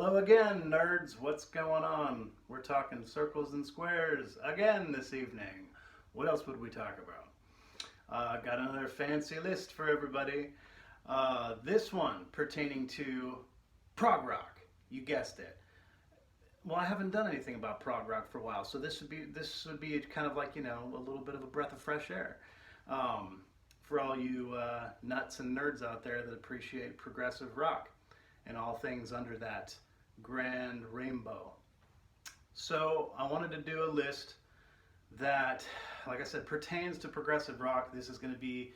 Hello again, nerds. What's going on? We're talking circles and squares again this evening. What else would we talk about? Got another fancy list for everybody. This one pertaining to prog rock. You guessed it. Well, I haven't done anything about prog rock for a while, so this would be kind of like a little bit of a breath of fresh air. For all you nuts and nerds out there that appreciate progressive rock and all things under that grand rainbow. So I wanted to do a list that, like I said, pertains to progressive rock. This is going to be,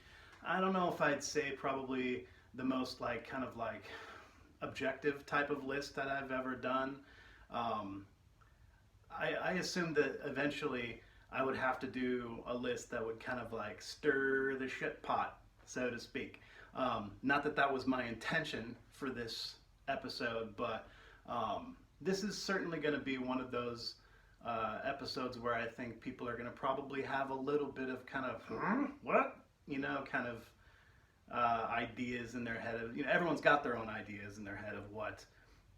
I don't know if I'd say probably the most kind of objective type of list that I've ever done. I assumed that eventually I would have to do a list that would kind of stir the shit pot, so to speak. Not that that was my intention for this episode, but this is certainly going to be one of those episodes where I think people are going to probably have a little bit of kind of, what? Kind of ideas in their head. Everyone's got their own ideas in their head of what,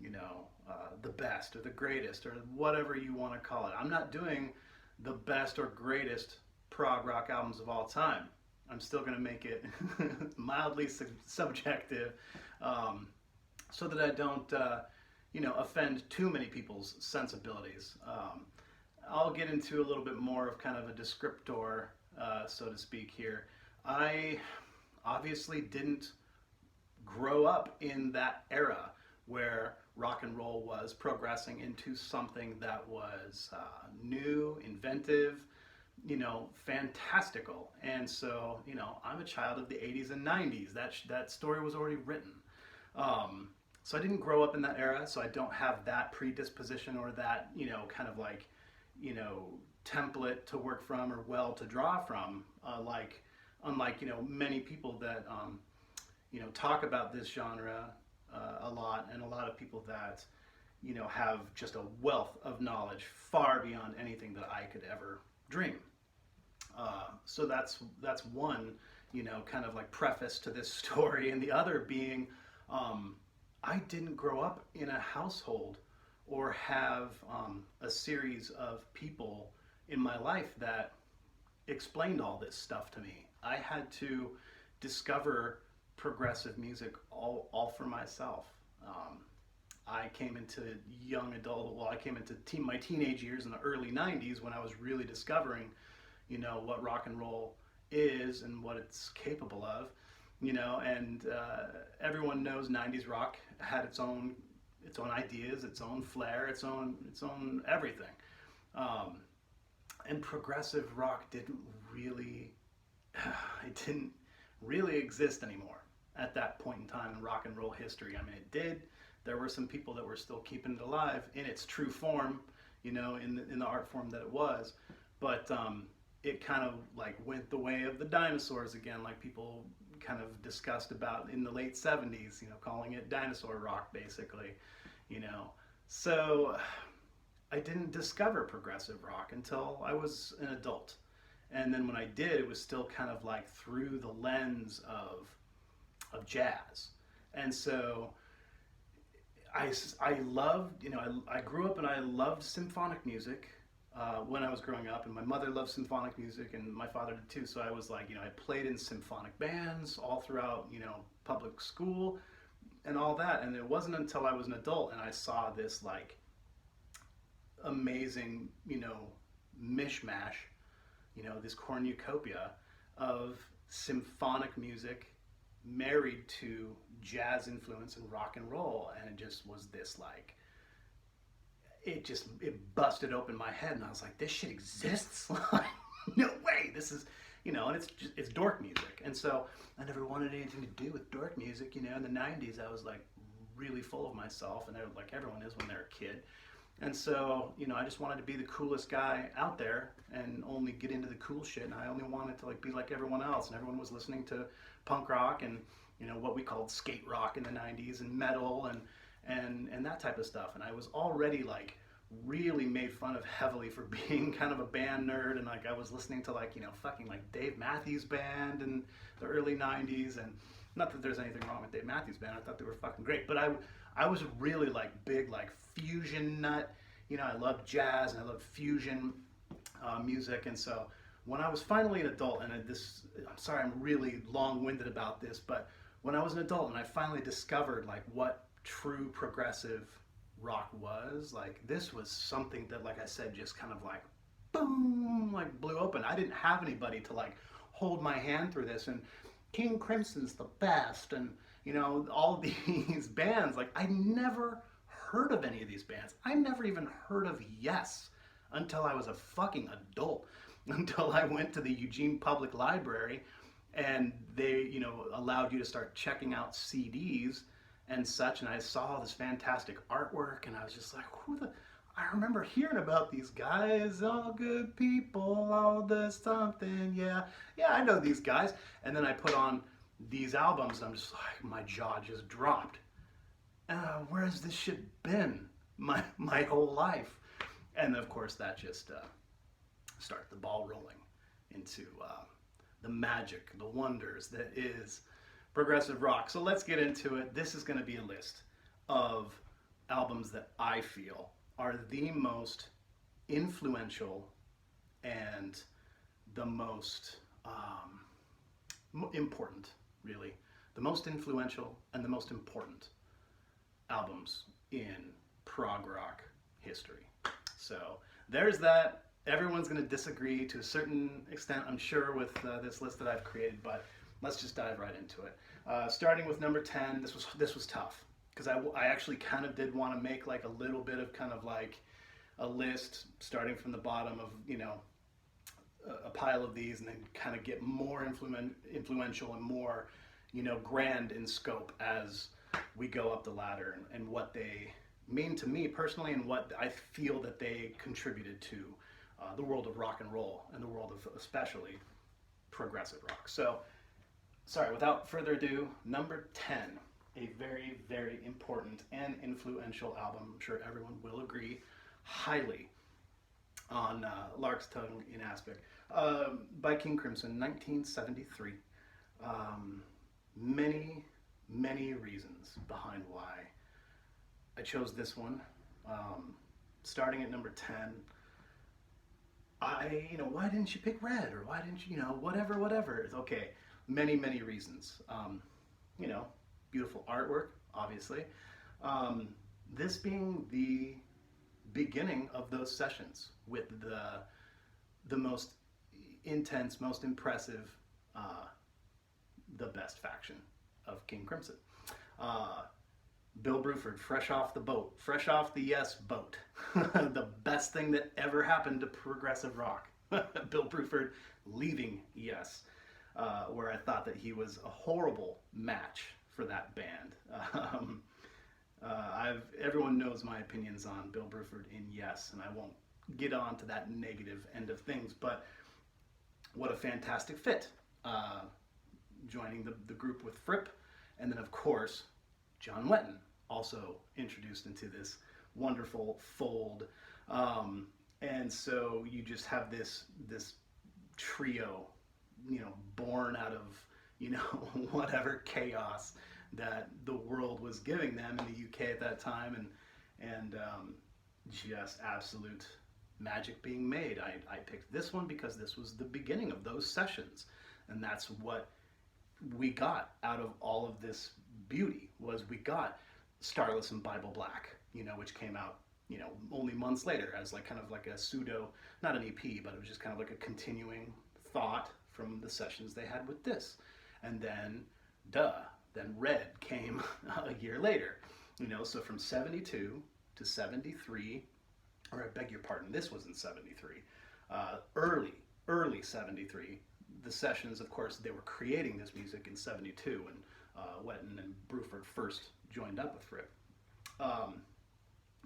the best or the greatest or whatever you want to call it. I'm not doing the best or greatest prog rock albums of all time. I'm still going to make it mildly subjective, so that I don't, offend too many people's sensibilities. I'll get into a little bit more of kind of a descriptor, so to speak here. I obviously didn't grow up in that era where rock and roll was progressing into something that was new, inventive, fantastical. And so, I'm a child of the 80s and 90s. That story was already written. So I didn't grow up in that era, so I don't have that predisposition or that, kind of template to work from or well to draw from, unlike, many people that, talk about this genre a lot, and a lot of people that, have just a wealth of knowledge far beyond anything that I could ever dream. So that's one, kind of preface to this story, and the other being, I didn't grow up in a household or have a series of people in my life that explained all this stuff to me. I had to discover progressive music all for myself. I came into I came into my teenage years in the early 90s when I was really discovering, what rock and roll is and what it's capable of, and everyone knows 90s rock had its own ideas, its own flair, its own everything. And progressive rock didn't really exist anymore at that point in time in rock and roll history. I mean, it did. There were some people that were still keeping it alive in its true form, in the art form that it was. But it kind of went the way of the dinosaurs again, like people kind of discussed about in the late 70s, calling it dinosaur rock, basically, So I didn't discover progressive rock until I was an adult. And then when I did, it was still kind of through the lens of jazz. And so I loved, I grew up and I loved symphonic music when I was growing up, and my mother loved symphonic music and my father did too. So I was I played in symphonic bands all throughout, public school and all that. And it wasn't until I was an adult and I saw this amazing, mishmash, this cornucopia of symphonic music married to jazz influence and rock and roll, and it just was this it busted open my head, and I was like, this shit exists. No way, this is, and it's dork music. And so I never wanted anything to do with dork music. In the 90s I was really full of myself, and everyone is when they're a kid. And so, I just wanted to be the coolest guy out there and only get into the cool shit. And I only wanted to be like everyone else. And everyone was listening to punk rock and, what we called skate rock in the 90s, and metal and that type of stuff. And I was already really made fun of heavily for being kind of a band nerd. And I was listening to fucking Dave Matthews Band in the early 90s. And not that there's anything wrong with Dave Matthews Band. I thought they were fucking great. But I was really like big like fusion nut. You know, I love jazz and I love fusion music, and so when I was finally an adult, and I'm sorry, I'm really long-winded about this, but when I was an adult and I finally discovered like what true progressive rock was, like this was something that, like I said, just kind of like boom, like blew open. I didn't have anybody to like hold my hand through this, and King Crimson's the best, and you know, all these bands, like I never heard of any of these bands. I never even heard of Yes until I was a fucking adult, until I went to the Eugene Public Library and they, you know, allowed you to start checking out CDs and such, and I saw all this fantastic artwork, and I was just like, who the, I remember hearing about these guys, all good people, all the something, yeah, yeah, I know these guys. And then I put on these albums, and I'm just like, my jaw just dropped. Where has this shit been my whole life? And of course, that just started the ball rolling into the magic, the wonders that is progressive rock. So let's get into it. This is going to be a list of albums that I feel are the most influential and the most important, really, the most influential and the most important albums in prog rock history. So there's that. Everyone's going to disagree to a certain extent, I'm sure, with this list that I've created, but let's just dive right into it. Starting with number 10, this was tough because I actually kind of did want to make like a little bit of kind of like a list starting from the bottom of, you know, a pile of these, and then kind of get more influential and more, you know, grand in scope as we go up the ladder, and what they mean to me personally, and what I feel that they contributed to the world of rock and roll and the world of especially progressive rock. So, sorry, without further ado, number 10, a very, very important and influential album. I'm sure everyone will agree highly on Lark's Tongue in Aspic, by King Crimson, 1973. Many reasons behind why I chose this one. Starting at number 10, you know, why didn't you pick Red, or why didn't you, you know, whatever. It's okay. Many reasons. You know, beautiful artwork, obviously. This being the beginning of those sessions with the most intense, most impressive, the best faction of King Crimson. Bill Bruford, fresh off the boat, fresh off the Yes boat. The best thing that ever happened to progressive rock. Bill Bruford leaving Yes, where I thought that he was a horrible match for that band. Everyone knows my opinions on Bill Bruford in Yes, and I won't get on to that negative end of things, but what a fantastic fit. Joining the group with Fripp, and then of course John Wetton also introduced into this wonderful fold, and so you just have this trio, you know, born out of, you know, whatever chaos that the world was giving them in the UK at that time, and just absolute magic being made. I picked this one because this was the beginning of those sessions, and that's what we got out of all of this beauty. Was we got Starless and Bible Black, you know, which came out, you know, only months later as like kind of like a pseudo, not an EP, but it was just kind of like a continuing thought from the sessions they had with this. And then then Red came a year later, you know, so from 72 to 73, or I beg your pardon, this was in 73, early 73. The sessions, of course, they were creating this music in 72, and Wetton and Bruford first joined up with Fripp.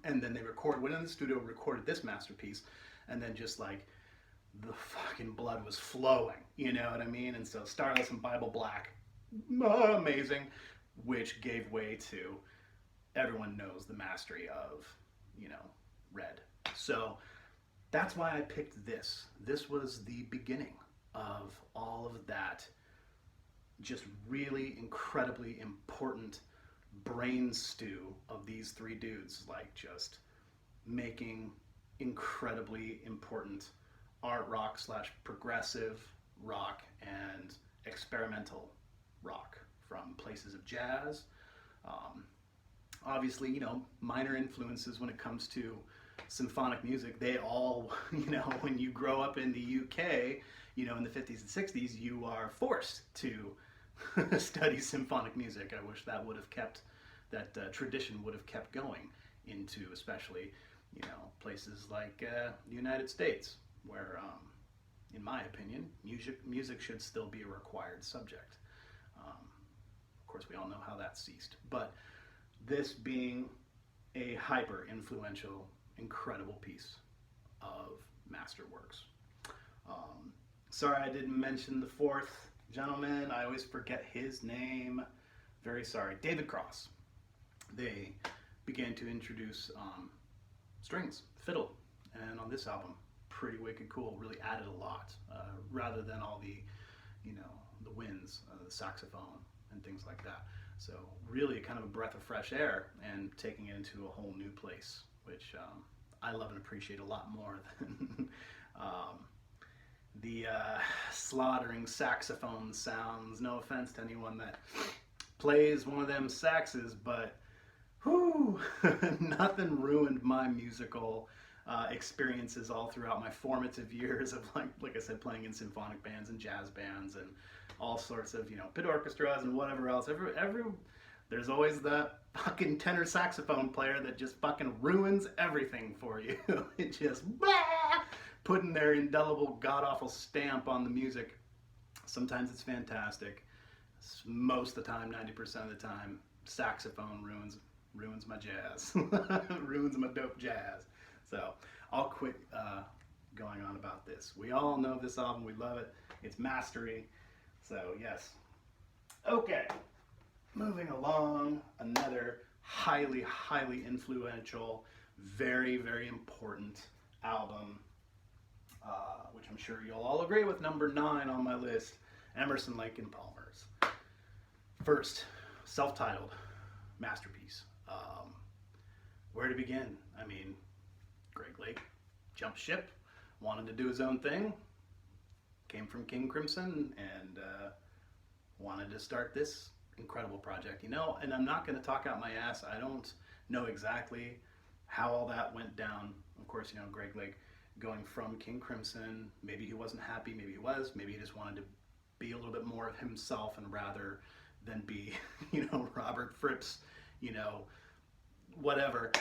And then they went in the studio, recorded this masterpiece, and then just like the fucking blood was flowing, you know what I mean? And so Starless and Bible Black, amazing, which gave way to, everyone knows, the mastery of, you know, Red. So that's why I picked this. This was the beginning of all of that just really incredibly important brain stew of these three dudes, like just making incredibly important art rock slash progressive rock and experimental rock from places of jazz. Um, Obviously, minor influences when it comes to symphonic music. They all, when you grow up in the UK, in the 50s and 60s, you are forced to study symphonic music. I wish that would have kept, that tradition would have kept going into especially, places like the United States, where, in my opinion, music should still be a required subject. Of course, we all know how that ceased. But this being a hyper influential, incredible piece of masterworks. Sorry I didn't mention the fourth gentleman. I always forget his name. Very sorry. David Cross. They began to introduce strings, fiddle, and on this album, pretty wicked cool. Really added a lot, rather than all the, the winds, the saxophone, and things like that. So really kind of a breath of fresh air and taking it into a whole new place, which I love and appreciate a lot more than the slaughtering saxophone sounds. No offense to anyone that plays one of them saxes, but whew, nothing ruined my musical experiences all throughout my formative years of like I said, playing in symphonic bands and jazz bands and all sorts of pit orchestras and whatever else. There's always that fucking tenor saxophone player that just fucking ruins everything for you. It just putting their indelible god awful stamp on the music. Sometimes it's fantastic. Most of the time, 90% of the time, saxophone ruins my jazz, ruins my dope jazz. So I'll quit going on about this. We all know this album. We love it. It's mastery. So yes. Okay. Moving along, another highly, highly influential, very, very important album, which I'm sure you'll all agree with, number 9 on my list, Emerson, Lake and Palmer's first self-titled masterpiece. Where to begin? I mean, Greg Lake jumped ship, wanted to do his own thing, came from King Crimson, and wanted to start this incredible project. And I'm not going to talk out my ass. I don't know exactly how all that went down. Of course, Greg Lake going from King Crimson, maybe he wasn't happy, maybe he was, maybe he just wanted to be a little bit more of himself and rather than be, Robert Fripp's, whatever.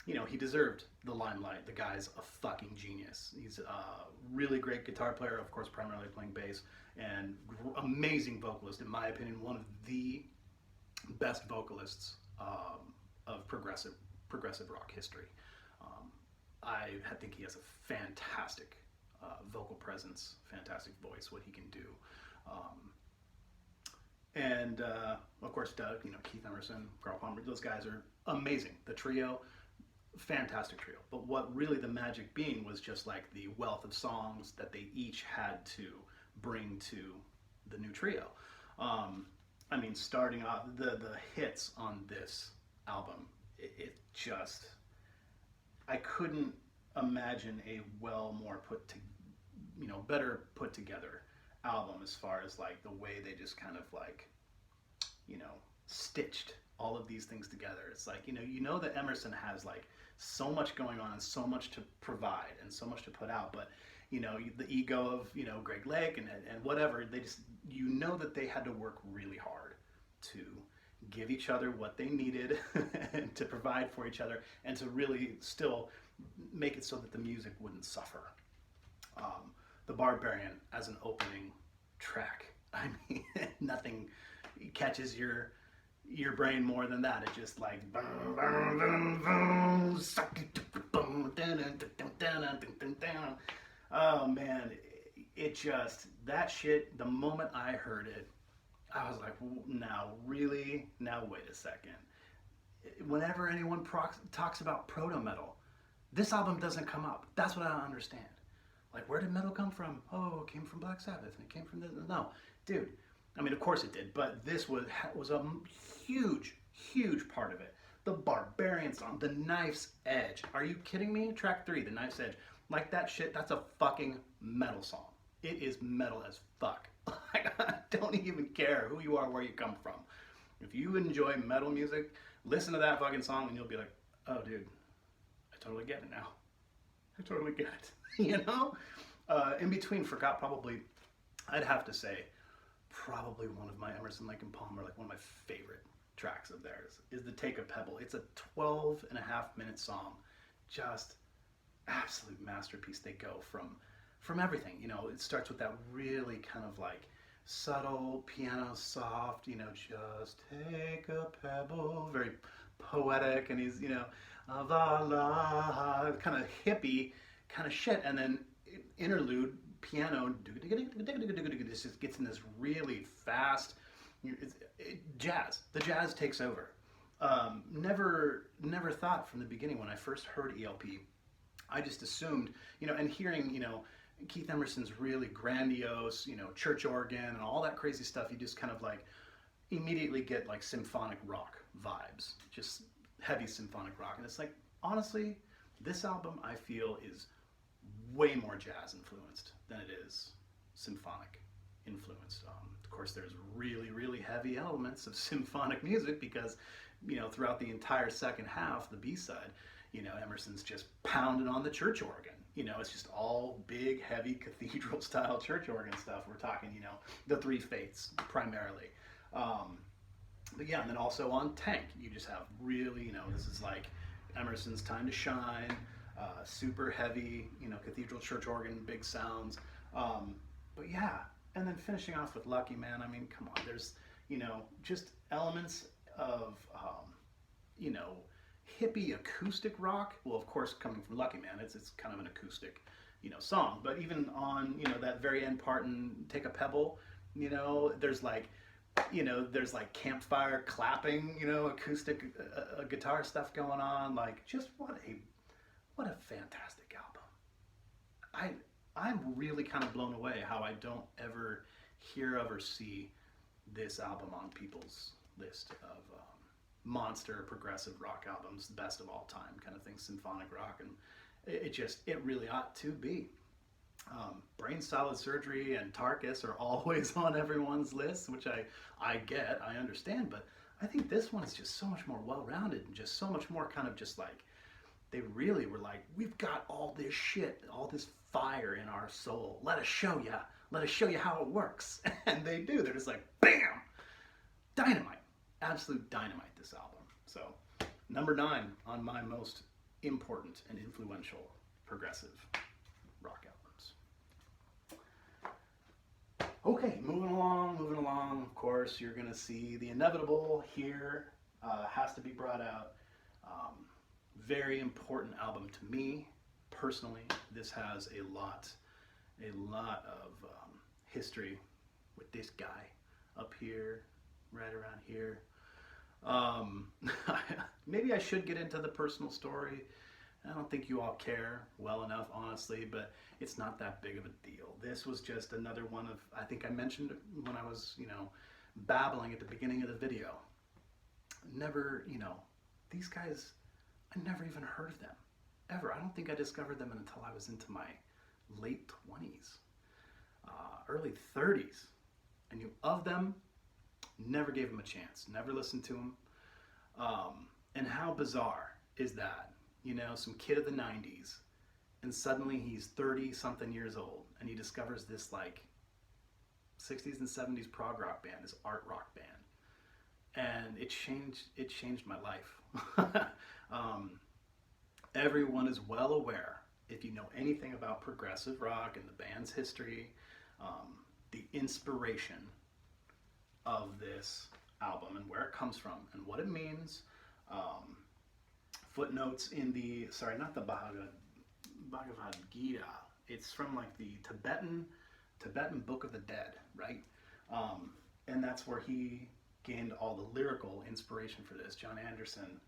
He deserved the limelight. The guy's a fucking genius. He's a really great guitar player, of course, primarily playing bass, and amazing vocalist. In my opinion, one of the best vocalists of progressive rock history. I think he has a fantastic vocal presence, fantastic voice, what he can do. And of course, Doug, Keith Emerson, Carl Palmer, those guys are amazing. The trio, fantastic trio. But what really the magic being was just like the wealth of songs that they each had to bring to the new trio. Starting off, the hits on this album, it just, I couldn't imagine a better put together album as far as like the way they just kind of like, stitched all of these things together. It's like, that Emerson has like so much going on and so much to provide and so much to put out, but the ego of Greg Lake and whatever, they just, that they had to work really hard to give each other what they needed and to provide for each other and to really still make it so that the music wouldn't suffer. The Barbarian as an opening track, nothing catches your brain more than that. It just like oh man, it just, that shit, the moment I heard it, I was like, now really? Now wait a second. Whenever anyone talks about proto-metal, this album doesn't come up. That's what I don't understand. Like, where did metal come from? Oh, it came from Black Sabbath, and it came from this. No, dude, I mean, of course it did, but this was a huge, huge part of it. The Barbarian song, The Knife's Edge. Are you kidding me? Track 3, The Knife's Edge. Like that shit, that's a fucking metal song. It is metal as fuck. I don't even care who you are, where you come from. If you enjoy metal music, listen to that fucking song and you'll be like, oh dude, I totally get it now. I totally get it. You know? In between, forgot probably, I'd have to say, probably one of my Emerson, Lake and Palmer, like one of my favorite tracks of theirs is the Take a Pebble. It's a 12.5-minute song. Just absolute masterpiece. They go from everything. You know, it starts with that really kind of like subtle piano soft, you know, just take a pebble, very poetic, and he's, you know, kind of hippie kind of shit, and then interlude piano, it just gets in this really fast jazz. The jazz takes over. Never thought from the beginning when I first heard ELP, I just assumed, you know, and hearing, you know, Keith Emerson's really grandiose, you know, church organ and all that crazy stuff, you just kind of like immediately get like symphonic rock vibes, just heavy symphonic rock. And it's like, honestly, this album I feel is way more jazz influenced than it is symphonic influenced. Of course, there's really, really heavy elements of symphonic music because, you know, throughout the entire second half, the B-side, you know, Emerson's just pounding on the church organ. You know, it's just all big, heavy cathedral style church organ stuff. We're talking, you know, the Three Faiths primarily. But yeah, and then also on Tank, you just have really, you know, this is like Emerson's time to shine, super heavy, you know, cathedral church organ, big sounds. But yeah, and then finishing off with Lucky Man, I mean, come on, there's, you know, just elements of, you know, hippie acoustic rock. Well, of course, coming from Lucky Man, it's kind of an acoustic, you know, song. But even on, you know, that very end part in Take a Pebble, you know, there's like, you know, there's like campfire clapping, you know, acoustic guitar stuff going on. Like, just what a fantastic album. I'm really kind of blown away how I don't ever hear of or see this album on people's list of monster progressive rock albums, the best of all time kind of thing, symphonic rock, and it really ought to be. Brain Salad Surgery and Tarkus are always on everyone's list, which I get, I understand, but I think this one is just so much more well-rounded and just so much more kind of just like, they really were like, we've got all this shit, all this fire in our soul. Let us show you how it works. And they do. They're just like, bam! Dynamite. Absolute dynamite, this album. So, number 9 on my most important and influential progressive rock albums. Okay, moving along. Of course, you're going to see the inevitable here. Has to be brought out. Very important album to me personally. This has a lot of history with this guy up here, right around here. Maybe I should get into the personal story. I don't think you all care well enough, honestly, but it's not that big of a deal. This was just another one of, I think I mentioned when I was, you know, babbling at the beginning of the video. Never, you know, these guys, I never even heard of them, ever. I don't think I discovered them until I was into my late 20s, early 30s. I knew of them, never gave them a chance, never listened to them. And how bizarre is that? You know, some kid of the 90s, and suddenly he's 30-something years old, and he discovers this, like, 60s and 70s prog rock band, this art rock band. And it changed my life. Everyone is well aware, if you know anything about progressive rock and the band's history, the inspiration of this album and where it comes from and what it means. Footnotes in the, sorry, not the Bhagavad Gita. It's from like the Tibetan Book of the Dead, right? And that's where he gained all the lyrical inspiration for this. John Anderson,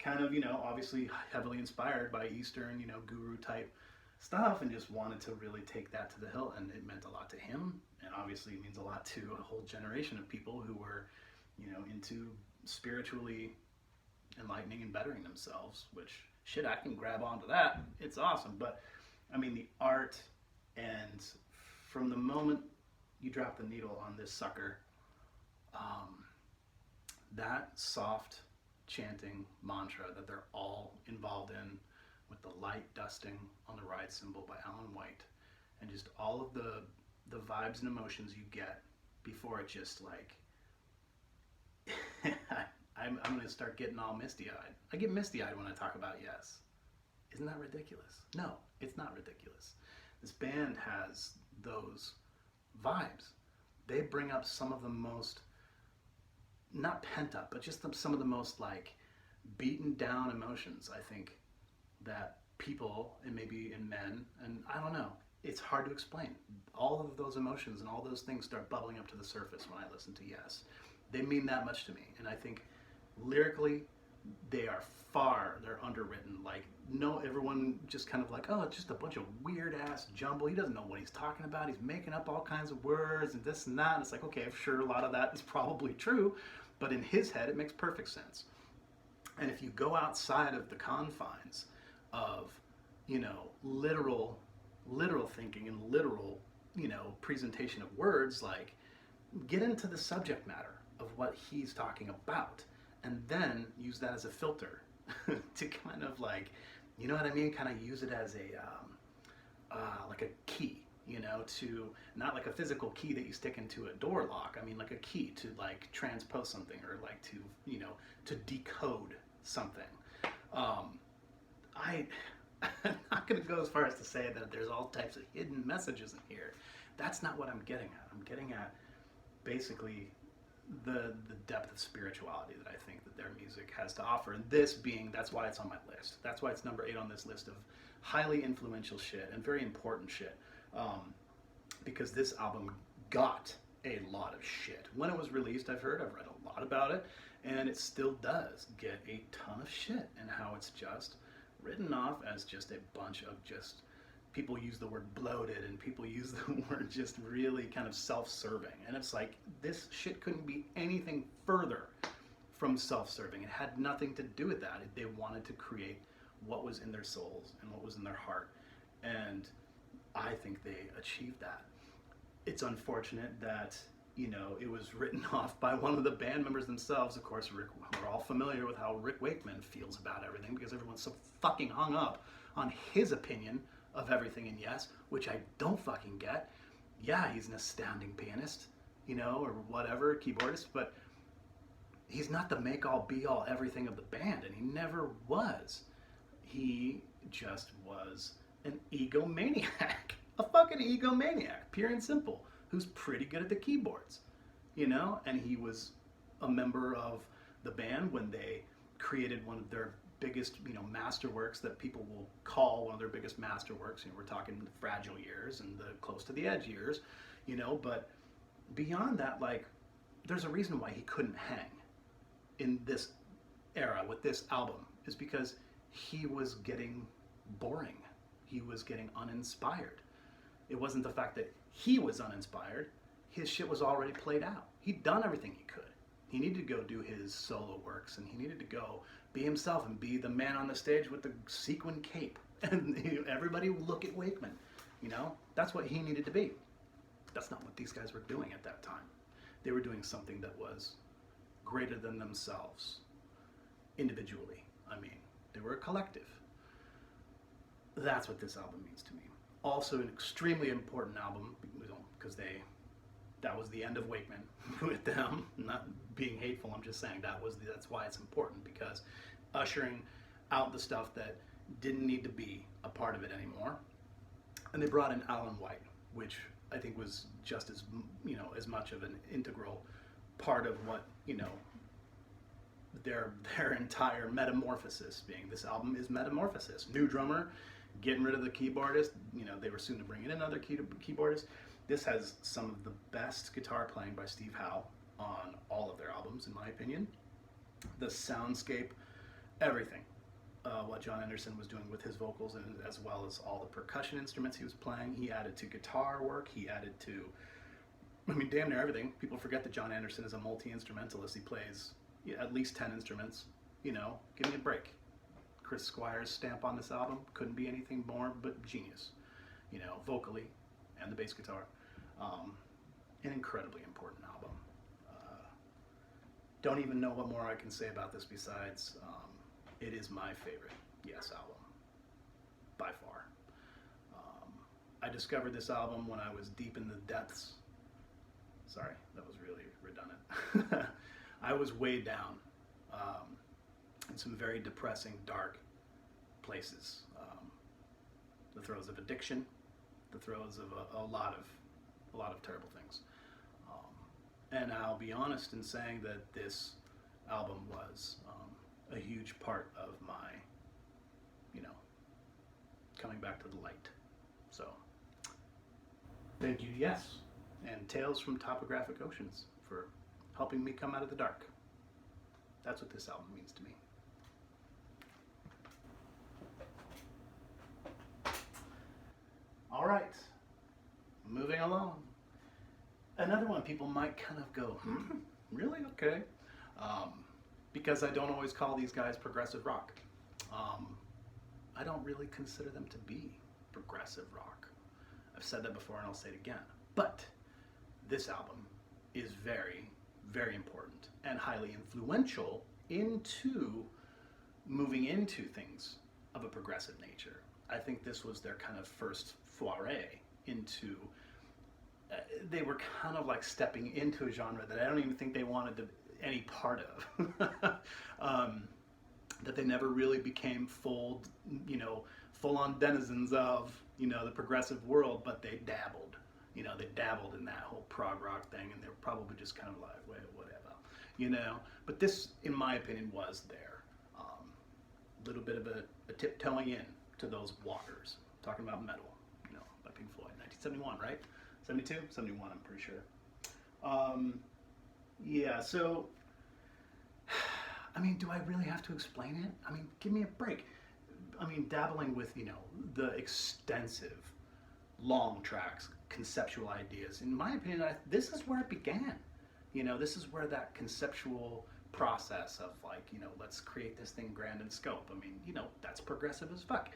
kind of, you know, obviously heavily inspired by Eastern, you know, guru type stuff, and just wanted to really take that to the hill. And it meant a lot to him, and obviously it means a lot to a whole generation of people who were, into spiritually enlightening and bettering themselves. Which, shit, I can grab onto that. It's awesome. But I mean, the art, and from the moment you drop the needle on this sucker, that soft chanting mantra that they're all involved in, with the light dusting on the ride cymbal by Alan White, and just all of the vibes and emotions you get before it just like I'm going to start getting all misty-eyed. I get misty-eyed when I talk about Yes. Isn't that ridiculous? No, it's not ridiculous. This band has those vibes. They bring up some of the most, not pent up, but just some of the most like beaten down emotions, I think, that people, and maybe in men, and I don't know, it's hard to explain. All of those emotions and all those things start bubbling up to the surface when I listen to Yes. They mean that much to me, and I think lyrically they're underwritten. Like, no, everyone just kind of like, oh, it's just a bunch of weird ass jumble. He doesn't know what he's talking about. He's making up all kinds of words and this and that. And it's like, okay, sure, a lot of that is probably true, but in his head it makes perfect sense. And if you go outside of the confines of, literal thinking and literal, presentation of words, like, get into the subject matter of what he's talking about, and then use that as a filter to kind of like, you know what I mean? Kind of use it as like a key, to, not like a physical key that you stick into a door lock. I mean, like a key to like transpose something, or like to, to decode something. I'm not going to go as far as to say that there's all types of hidden messages in here. That's not what I'm getting at. I'm getting at basically the depth of spirituality that I think that their music has to offer. And this being, that's why it's on my list. That's why it's number 8 on this list of highly influential shit and very important shit. Because this album got a lot of shit. When it was released, I've read a lot about it, and it still does get a ton of shit, and how it's just written off as just a bunch of just, people use the word bloated, and people use the word just really kind of self-serving. And it's like, this shit couldn't be anything further from self-serving. It had nothing to do with that. They wanted to create what was in their souls and what was in their heart. And I think they achieved that. It's unfortunate that, it was written off by one of the band members themselves. Of course, we're all familiar with how Rick Wakeman feels about everything, because everyone's so fucking hung up on his opinion of everything in Yes, which I don't fucking get. Yeah, he's an astounding pianist, or whatever, keyboardist, but he's not the make-all, be-all, everything of the band, and he never was. He just was an egomaniac, a fucking egomaniac, pure and simple, who's pretty good at the keyboards, and he was a member of the band when they created one of their biggest, masterworks that people will call one of their biggest masterworks. We're talking the Fragile years and the Close to the Edge years, but beyond that, like, there's a reason why he couldn't hang in this era with this album, is because he was getting boring. He was getting uninspired. It wasn't the fact that he was uninspired. His shit was already played out. He'd done everything he could. He needed to go do his solo works, and he needed to go be himself and be the man on the stage with the sequin cape. And everybody would look at Wakeman. That's what he needed to be. That's not what these guys were doing at that time. They were doing something that was greater than themselves, individually. I mean, they were a collective. That's what this album means to me. Also an extremely important album, because that was the end of Wakeman with them. Not being hateful, I'm just saying that's why it's important, because ushering out the stuff that didn't need to be a part of it anymore. And they brought in Alan White, which I think was just as, as much of an integral part of what, their entire metamorphosis being. This album is metamorphosis. New drummer, getting rid of the keyboardist. They were soon to bring in another keyboardist. This has some of the best guitar playing by Steve Howe on all of their albums, in my opinion. The soundscape, everything. what John Anderson was doing with his vocals, and as well as all the percussion instruments he was playing. He added to guitar work. He added to, I mean, damn near everything. People forget that John Anderson is a multi-instrumentalist. He plays at least 10 instruments. You know, give me a break. Chris Squire's stamp on this album couldn't be anything more but genius. You know, vocally and the bass guitar. An incredibly important album. Don't even know what more I can say about this besides it is my favorite Yes album, by far. I discovered this album when I was deep in the depths. Sorry, that was really redundant. I was way down in some very depressing, dark places. The throes of addiction, the throes of a lot of terrible things. And I'll be honest in saying that this album was a huge part of my, you know, coming back to the light. So, thank you, Yes, and Tales from Topographic Oceans for helping me come out of the dark. That's what this album means to me. All right, moving along. Another one people might kind of go, really? Okay. Because I don't always call these guys progressive rock. I don't really consider them to be progressive rock. I've said that before and I'll say it again. But this album is very, very important and highly influential into moving into things of a progressive nature. I think this was their kind of first foray into they were kind of like stepping into a genre that I don't even think they wanted to any part of. That they never really became full-on denizens of, the progressive world, but they dabbled. They dabbled in that whole prog rock thing, and they were probably just kind of like, well, whatever, But this, in my opinion, was their little bit of a tiptoeing in to those waters. Talking about Metal, by Pink Floyd, 1971, right? 72? 71, I'm pretty sure. Yeah, so, I mean, do I really have to explain it? I mean, give me a break. I mean, dabbling with, the extensive, long tracks, conceptual ideas. In my opinion, this is where it began. This is where that conceptual process of, like, let's create this thing grand in scope. I mean, that's progressive as fuck.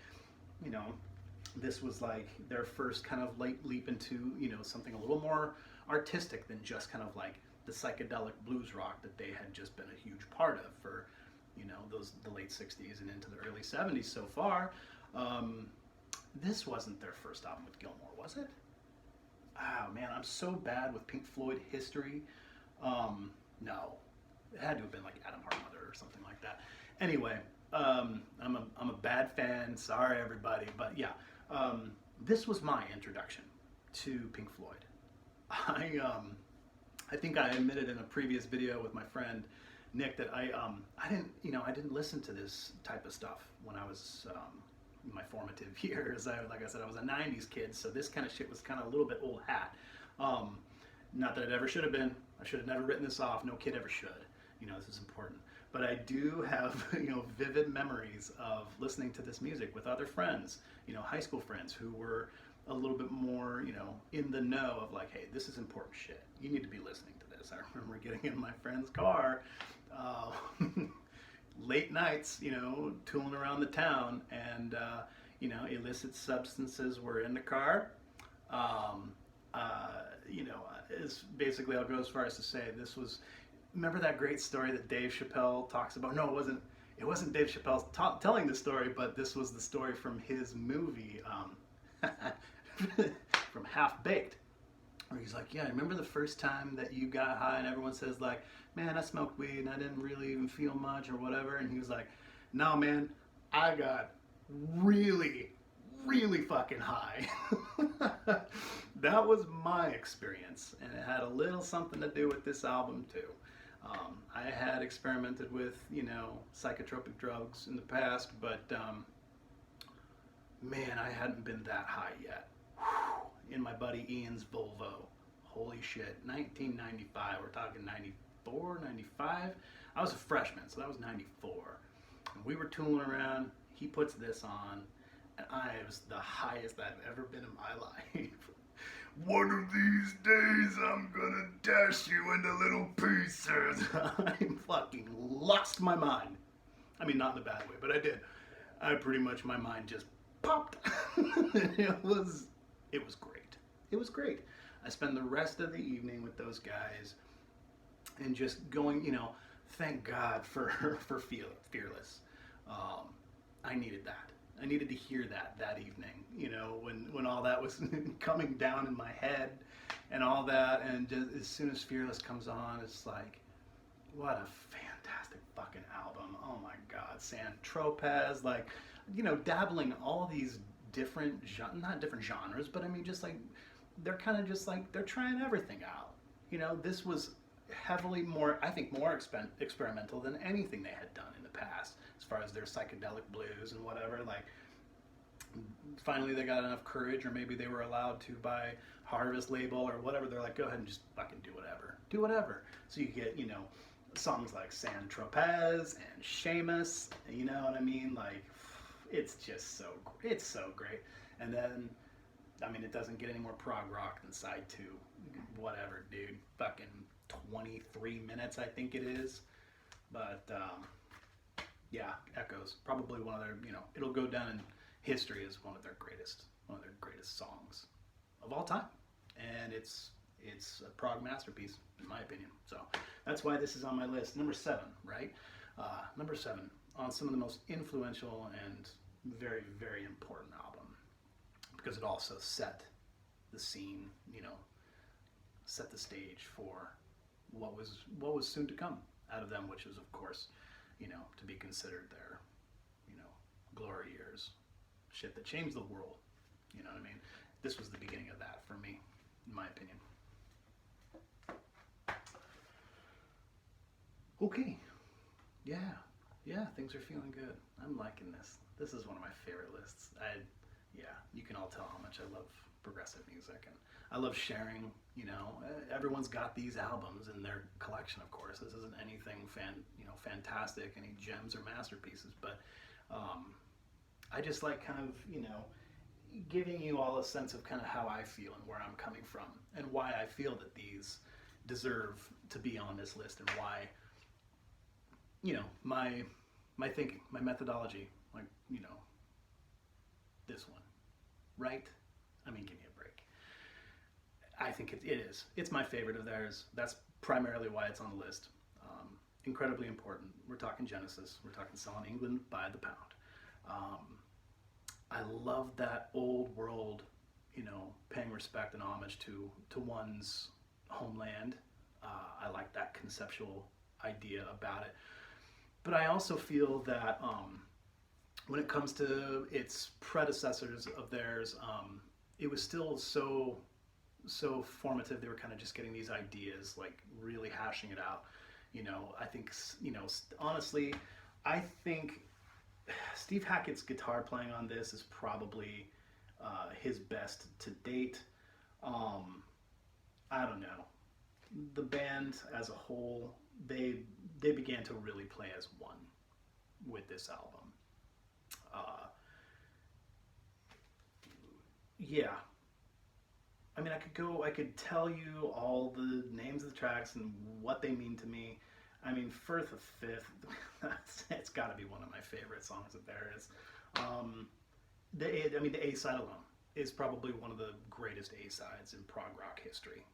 This was like their first kind of late leap into, something a little more artistic than just kind of like the psychedelic blues rock that they had just been a huge part of for, the late 60s and into the early 70s so far. This wasn't their first album with Gilmour, was it? Oh man, I'm so bad with Pink Floyd history. No, it had to have been like Adam Hartmother or something like that. Anyway, I'm a bad fan. Sorry, everybody, but yeah, this was my introduction to Pink Floyd. I think I admitted in a previous video with my friend Nick that I didn't listen to this type of stuff when I was in my formative years. Like I said, I was a '90s kid, so this kind of shit was kind of a little bit old hat. Not that it ever should have been. I should have never written this off. No kid ever should. This is important. But I do have, vivid memories of listening to this music with other friends, high school friends who were a little bit more, in the know of like, hey, this is important shit. You need to be listening to this. I remember getting in my friend's car, late nights, tooling around the town, and, illicit substances were in the car. Basically, I'll go as far as to say this was. Remember that great story that Dave Chappelle talks about? No, it wasn't Dave Chappelle telling the story, but this was the story from his movie, from Half Baked, where he's like, yeah, remember the first time that you got high and everyone says like, man, I smoked weed and I didn't really even feel much or whatever, and he was like, no, man, I got really, really fucking high. That was my experience, and it had a little something to do with this album too. I had experimented with, psychotropic drugs in the past, but man, I hadn't been that high yet. In my buddy Ian's Volvo. Holy shit, 1995, we're talking 94, 95? I was a freshman, so that was 94. And we were tooling around. He puts this on, and I was the highest I've ever been in my life. One of these days, I'm gonna dash you into little pieces. I fucking lost my mind. I mean, not in a bad way, but I did. I pretty much, my mind just popped. It was great. It was great. I spent the rest of the evening with those guys and just going, thank God for Fearless. I needed that. I needed to hear that evening, when all that was coming down in my head and all that. And just, as soon as Fearless comes on, it's like, what a fantastic fucking album. Oh my God. San Tropez, like, dabbling all these different, not different genres, but I mean, just like, they're kind of just like, they're trying everything out. This was heavily more, I think, more experimental than anything they had done in the past, as far as their psychedelic blues and whatever. Like, finally they got enough courage, or maybe they were allowed to by Harvest label or whatever. They're like, go ahead and just fucking do whatever. So you get, songs like San Tropez and Seamus, you know what I mean? Like, it's just it's so great. And then, I mean, it doesn't get any more prog rock than side 2. Whatever, dude. Fucking 23 minutes, I think it is. But, yeah, Echoes. Probably one of their, it'll go down in history as one of their greatest songs of all time. And it's a prog masterpiece, in my opinion. So that's why this is on my list. Number 7, right? Number 7 on some of the most influential and very, very important album, because it also set the scene, set the stage for what was soon to come out of them, which was, of course, to be considered their, glory years, shit that changed the world. You know what I mean? This was the beginning of that for me, in my opinion. Okay. Yeah, things are feeling good. I'm liking this. This is one of my favorite lists. You can all tell how much I love progressive music, and I love sharing. Everyone's got these albums in their collection, of course. This isn't anything fantastic, any gems or masterpieces, but I just like kind of, giving you all a sense of kind of how I feel and where I'm coming from, and why I feel that these deserve to be on this list, and why, my thinking, my methodology, like, this one, right? I mean, give me a break. I think it is. It's my favorite of theirs. That's primarily why it's on the list. Incredibly important. We're talking Genesis. We're talking selling England by the pound. I love that old world, paying respect and homage to one's homeland. I like that conceptual idea about it. But I also feel that when it comes to its predecessors of theirs, it was still so formative. They were kind of just getting these ideas, like really hashing it out. I think, honestly, I think Steve Hackett's guitar playing on this is probably his best to date. I don't know. The band as a whole, they began to really play as one with this album. Yeah. I mean, I could tell you all the names of the tracks and what they mean to me. I mean, Firth of Fifth, it's got to be one of my favorite songs of theirs. The A-side alone is probably one of the greatest A-sides in prog rock history.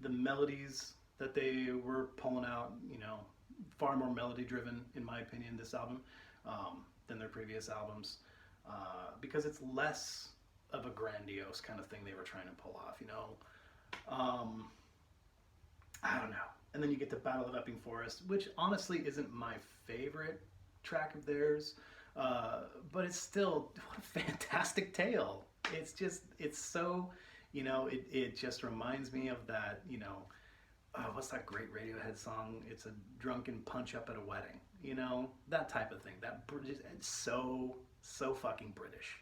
The melodies that they were pulling out, far more melody-driven, in my opinion, this album, than their previous albums, because it's less of a grandiose kind of thing they were trying to pull off, I don't know. And then you get to Battle of Epping Forest, which honestly isn't my favorite track of theirs, but it's still, what a fantastic tale. It's so, it just reminds me of that, what's that great Radiohead song? It's a drunken punch up at a wedding, that type of thing. That British, it's so fucking British,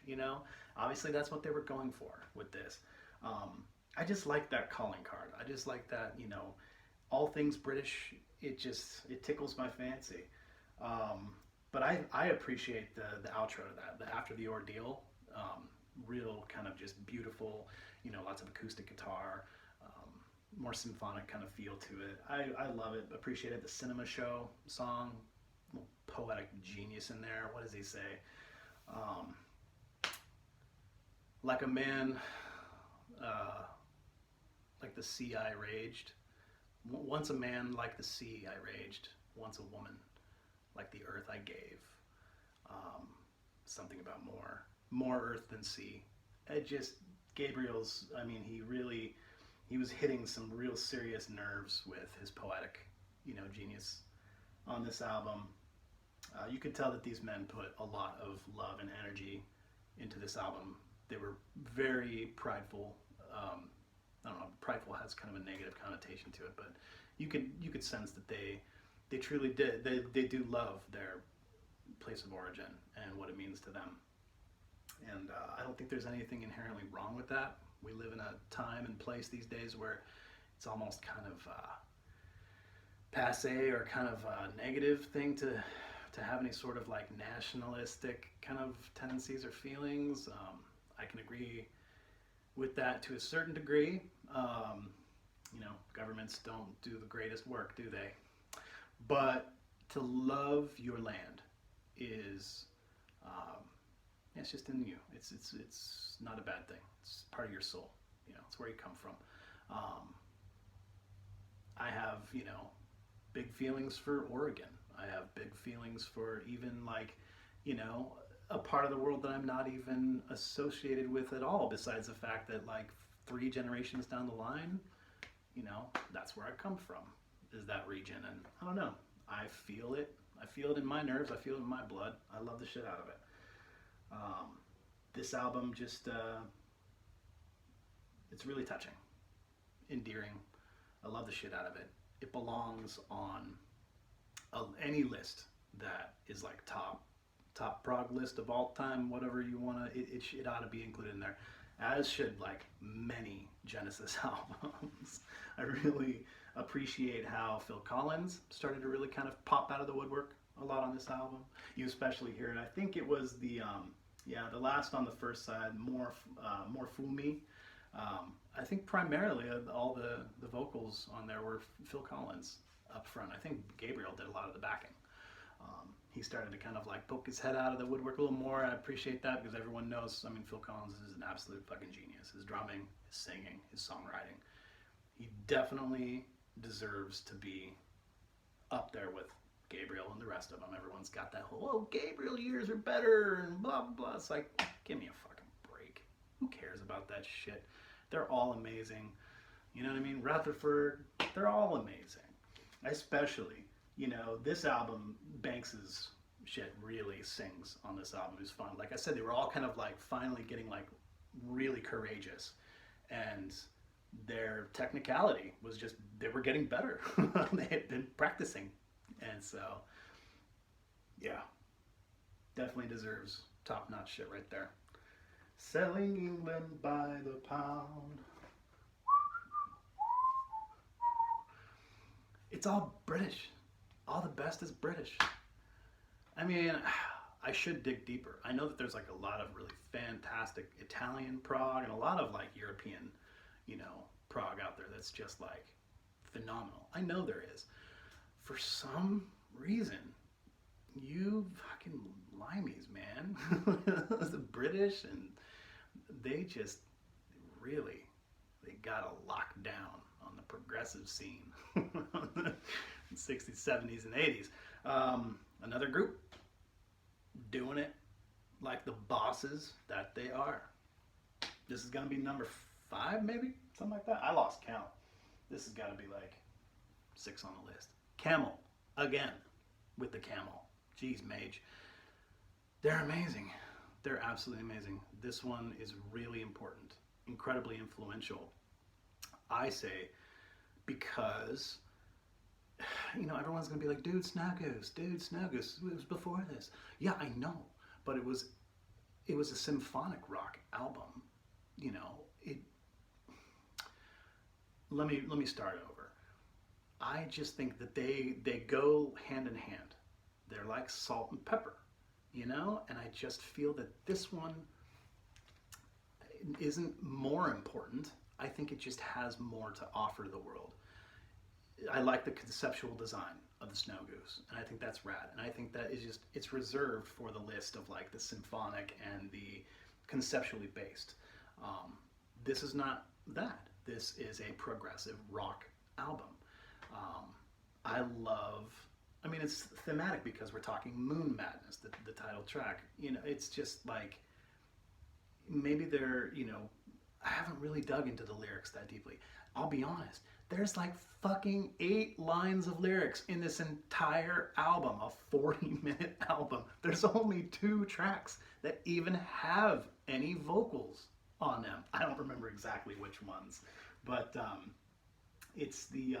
Obviously that's what they were going for with this. I just like that calling card. I just like that, all things British, it tickles my fancy. But I appreciate the outro to that, the After the Ordeal. Real kind of just beautiful, lots of acoustic guitar, more symphonic kind of feel to it. I love it, appreciate it. The Cinema Show song, little poetic genius in there. What does he say? Um, like a man, uh, like the sea I raged. Once a man like the sea I raged. Once a woman like the earth I gave. Um, Something about more earth than sea. It just Gabriel's. I mean, he was hitting some real serious nerves with his poetic, genius on this album. You could tell that these men put a lot of love and energy into this album. They were very prideful. I don't know, prideful has kind of a negative connotation to it, but you could sense that they truly did. They do love their place of origin and what it means to them. And I don't think there's anything inherently wrong with that. We live in a time and place these days where it's almost kind of passe or kind of a negative thing to have any sort of like nationalistic kind of tendencies or feelings. I can agree with that to a certain degree. Governments don't do the greatest work, do they? But to love your land is, it's just in you. It's not a bad thing. It's part of your soul. It's where you come from. I have, big feelings for Oregon. I have big feelings for even like, a part of the world that I'm not even associated with at all, besides the fact that like 3 generations down the line, that's where I come from, is that region. And I don't know, I feel it. I feel it in my nerves. I feel it in my blood. I love the shit out of it. This album just, it's really touching, endearing. I love the shit out of it. It belongs on any list that is like top prog list of all time, whatever you want to, it ought to be included in there, as should like many Genesis albums. I really appreciate how Phil Collins started to really kind of pop out of the woodwork a lot on this album. You especially hear it. I think it was the last on the first side, more Fool Me. I think primarily all the vocals on there were Phil Collins up front. I think Gabriel did a lot of the backing. He started to kind of like poke his head out of the woodwork a little more. I appreciate that because everyone knows, Phil Collins is an absolute fucking genius. His drumming, his singing, his songwriting. He definitely deserves to be up there with Gabriel and the rest of them. Everyone's got that whole, oh, Gabriel years are better and blah, blah, blah. It's like, give me a fucking break. Who cares about that shit? They're all amazing. You know what I mean? Rutherford, they're all amazing. Especially, this album, Banks's shit really sings on this album. It was fun. Like I said, they were all kind of like finally getting like really courageous. And their technicality was just, they were getting better. They had been practicing. And so, yeah, definitely deserves top-notch shit right there. Selling England by the pound. It's all British. All the best is British. I mean, I should dig deeper. I know that there's like a lot of really fantastic Italian prog and a lot of like European, prog out there that's just like phenomenal. I know there is. For some reason, you fucking limeys, man. The British, and they just really, they got a lockdown on the progressive scene. 60s, 70s, and 80s. Another group doing it like the bosses that they are. This is gonna be number 5, maybe? Something like that. I lost count. This has gotta be like 6 on the list. Camel, again, with the camel. Jeez, Mage. They're amazing. They're absolutely amazing. This one is really important, incredibly influential. I say because, everyone's going to be like, dude, Snaggoose, it was before this. Yeah, I know, but it was a symphonic rock album. Let me start over. I just think that they go hand in hand. They're like salt and pepper, you know? And I just feel that this one isn't more important. I think it just has more to offer the world. I like the conceptual design of the Snow Goose, and I think that's rad. And I think that is just, it's reserved for the list of like the symphonic and the conceptually based. This is not that. This is a progressive rock album. Um, I love, I mean, it's thematic because we're talking Moon Madness, the title track. You know, it's just like, maybe they're, you know, I haven't really dug into the lyrics that deeply. I'll be honest. There's like fucking 8 lines of lyrics in this entire album, a 40-minute album. There's only 2 tracks that even have any vocals on them. I don't remember exactly which ones, but it's the,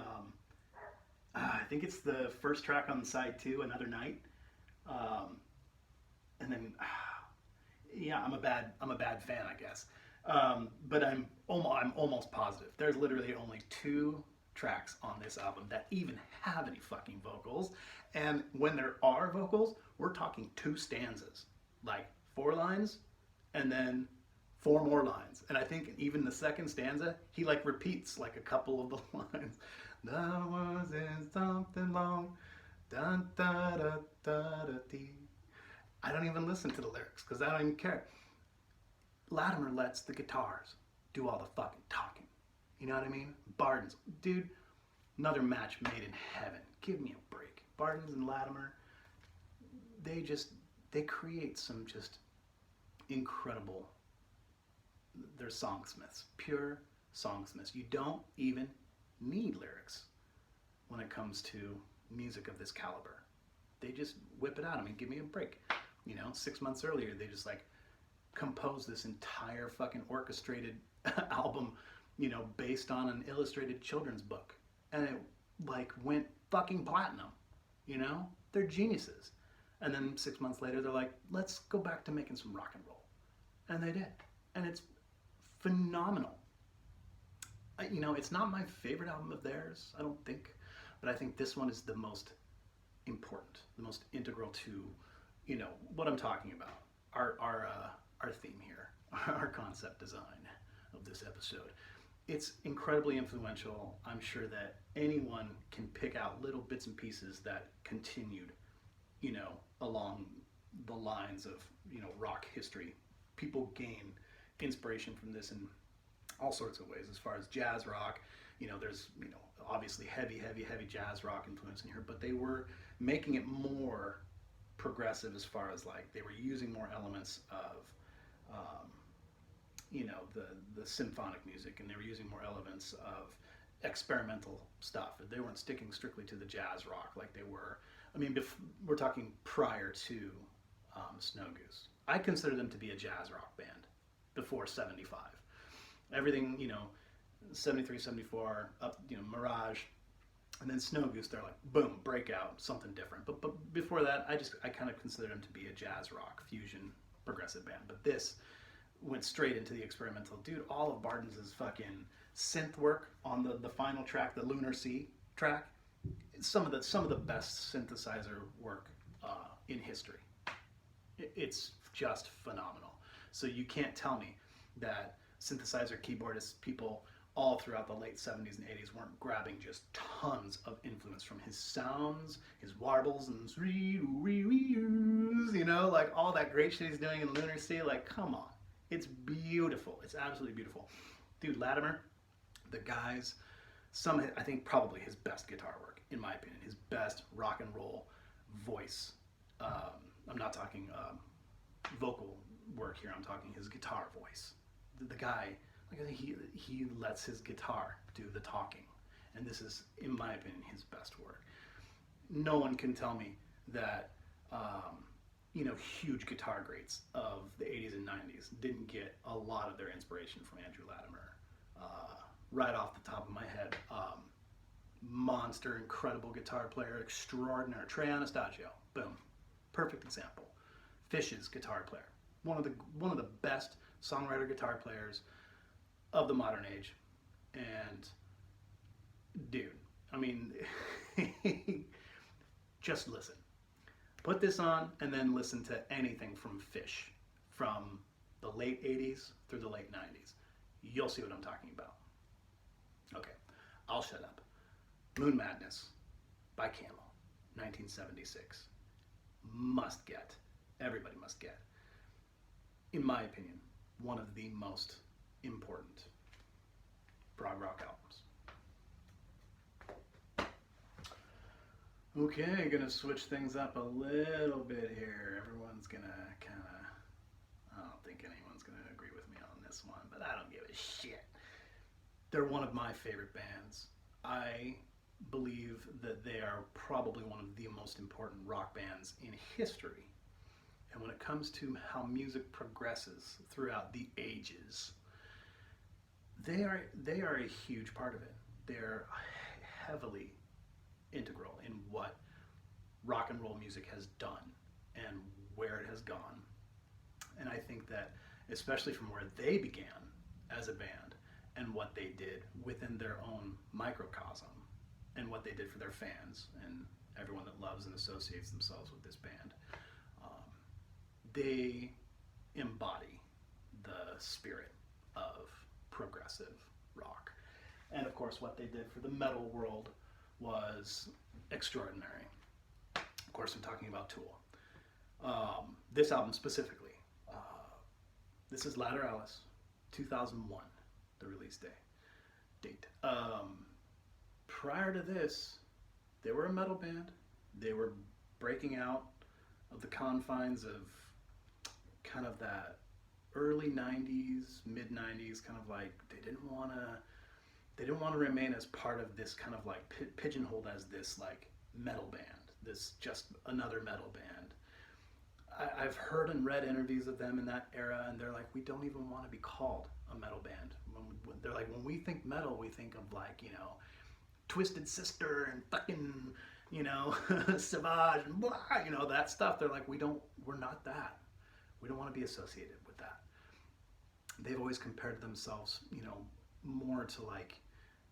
I think it's the first track on side 2, Another Night. And then, yeah, I'm a bad fan, I guess. But I'm almost positive. There's literally only 2 tracks on this album that even have any fucking vocals. And when there are vocals, we're talking 2 stanzas, like 4 lines, and then 4 more lines. And I think even the second stanza, he like repeats like a couple of the lines. That was in something long. Dun, da, da, da, da, dee. I don't even listen to the lyrics because I don't even care. Latimer lets the guitars do all the fucking talking. You know what I mean? Bardens, dude, another match made in heaven. Give me a break. Bardens and Latimer, they create some just incredible, they're songsmiths, pure songsmiths. You don't even need lyrics when it comes to music of this caliber. They just whip it out. I mean, give me a break. You know, 6 months earlier, they just like composed this entire fucking orchestrated album, you know, based on an illustrated children's book. And it like went fucking platinum, you know? They're geniuses. And then 6 months later, they're like, let's go back to making some rock and roll. And they did. And it's phenomenal. You know, it's not my favorite album of theirs, I don't think. But I think this one is the most important, the most integral to, you know, what I'm talking about. Our theme here, our concept design of this episode. It's incredibly influential. I'm sure that anyone can pick out little bits and pieces that continued, you know, along the lines of, you know, rock history. People gain inspiration from this in all sorts of ways. As far as jazz rock, you know, there's, you know, obviously heavy jazz rock influence in here, but they were making it more progressive as far as like they were using more elements of you know, the symphonic music, and they were using more elements of experimental stuff. They weren't sticking strictly to the jazz rock like they were. I mean, we're talking prior to Snow Goose. I consider them to be a jazz rock band before 75. Everything, you know, 73, 74, up, you know, Mirage, and then Snow Goose, they're like, boom, breakout, something different. But before that, I kind of consider them to be a jazz rock fusion progressive band. But this went straight into the experimental. Dude, all of Bardens' fucking synth work on the final track, the Lunar Sea track, some of the best synthesizer work in history. It's just phenomenal. So you can't tell me that synthesizer keyboardist people all throughout the late 70s and 80s weren't grabbing just tons of influence from his sounds, his warbles and you know, like all that great shit he's doing in Lunar Sea. Like, come on. It's beautiful. It's absolutely beautiful. Dude, Latimer, the guys, I think probably his best guitar work, in my opinion, his best rock and roll voice. I'm not talking vocal work here. I'm talking his guitar voice. The guy, like, he lets his guitar do the talking, and this is, in my opinion, his best work. No one can tell me that you know, huge guitar greats of the 80s and 90s didn't get a lot of their inspiration from Andrew Latimer. Right off the top of my head, monster, incredible guitar player extraordinaire, Trey Anastasio, boom, perfect example. Fish's guitar player, one of the best songwriter guitar players of the modern age. And dude, I mean, just listen. Put this on and then listen to anything from Fish from the late 80s through the late 90s. You'll see what I'm talking about. Okay, I'll shut up. Moon Madness by Camel, 1976. Must get. Everybody must get. In my opinion, one of the most important prog rock albums. Okay, gonna switch things up a little bit here. Everyone's gonna kind of, I don't think anyone's gonna agree with me on this one, but I don't give a shit. They're one of my favorite bands. I believe that they are probably one of the most important rock bands in history. And when it comes to how music progresses throughout the ages, they are a huge part of it. They're heavily integral in what rock and roll music has done and where it has gone. And I think that, especially from where they began as a band and what they did within their own microcosm and what they did for their fans and everyone that loves and associates themselves with this band, they embody the spirit of progressive rock. And of course, what they did for the metal world was extraordinary. Of course, I'm talking about Tool. This album specifically, this is Lateralis, 2001, the release date. Prior to this, they were a metal band. They were breaking out of the confines of kind of that early 90s, mid 90s, kind of like they didn't want to remain as part of this kind of like pigeonholed as this like metal band, this just another metal band. I've heard and read interviews of them in that era, and they're like, we don't even want to be called a metal band. They're like, when we think metal, we think of like, you know, Twisted Sister and fucking, you know, Savage and blah, you know, that stuff. They're like, we're not that. We don't want to be associated with that. They've always compared themselves, you know, more to like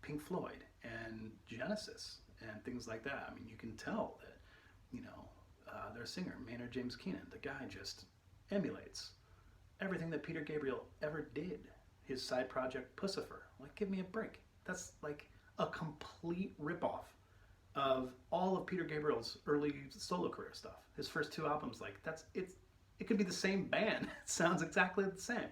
Pink Floyd and Genesis and things like that. I mean, you can tell that, you know, their singer, Maynard James Keenan, the guy just emulates everything that Peter Gabriel ever did. His side project, Pussifer. Like, give me a break. That's like a complete ripoff of all of Peter Gabriel's early solo career stuff. His first two albums, like, it could be the same band. It sounds exactly the same.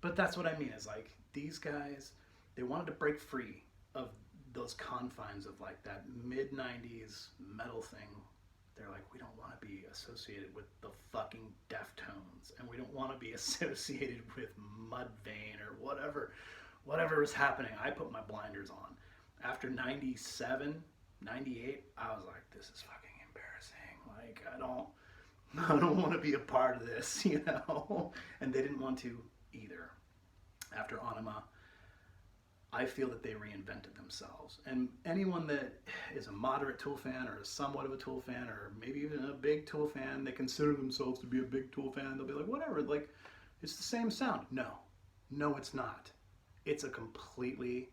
But that's what I mean, is like, these guys, they wanted to break free of those confines of like that mid-90s metal thing. They're like, we don't want to be associated with the fucking Deftones, and we don't want to be associated with Mudvayne or whatever was happening. I put my blinders on. After 97, 98, I was like, this is fucking embarrassing. Like, I don't want to be a part of this, you know? And they didn't want to either. After Anima, I feel that they reinvented themselves. And anyone that is a moderate Tool fan or somewhat of a Tool fan or maybe even a big Tool fan, they consider themselves to be a big Tool fan, they'll be like, whatever, like, it's the same sound. No, it's not. It's a completely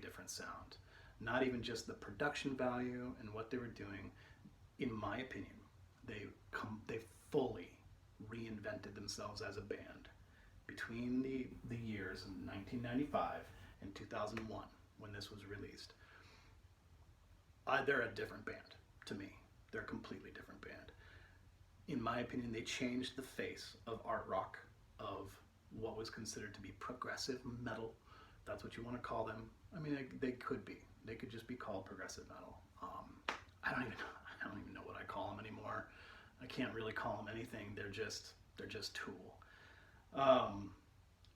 different sound. Not even just the production value and what they were doing. In my opinion, they fully reinvented themselves as a band between the years of 1995 and 2001 when this was released. They're a different band to me. They're a completely different band. In my opinion, they changed the face of art rock, of what was considered to be progressive metal. That's what you want to call them. I mean, they could be. They could just be called progressive metal. I don't even know what I call them anymore. I can't really call them anything. They're just Tool.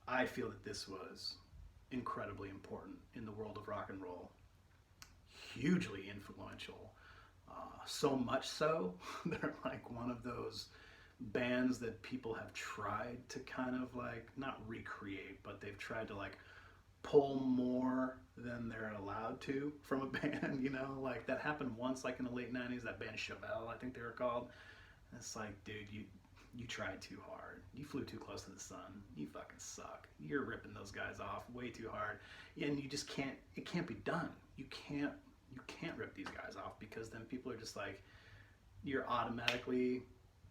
I feel that this was incredibly important in the world of rock and roll. Hugely influential. So much so, they're like one of those bands that people have tried to kind of like, not recreate, but they've tried to like pull more than they're allowed to from a band, you know? Like, that happened once, like in the late 90s, that band Chevelle, I think they were called. And it's like, dude, you tried too hard. You flew too close to the sun. You fucking suck. You're ripping those guys off way too hard. And you just can't, it can't be done. You can't rip these guys off, because then people are just like, you're automatically,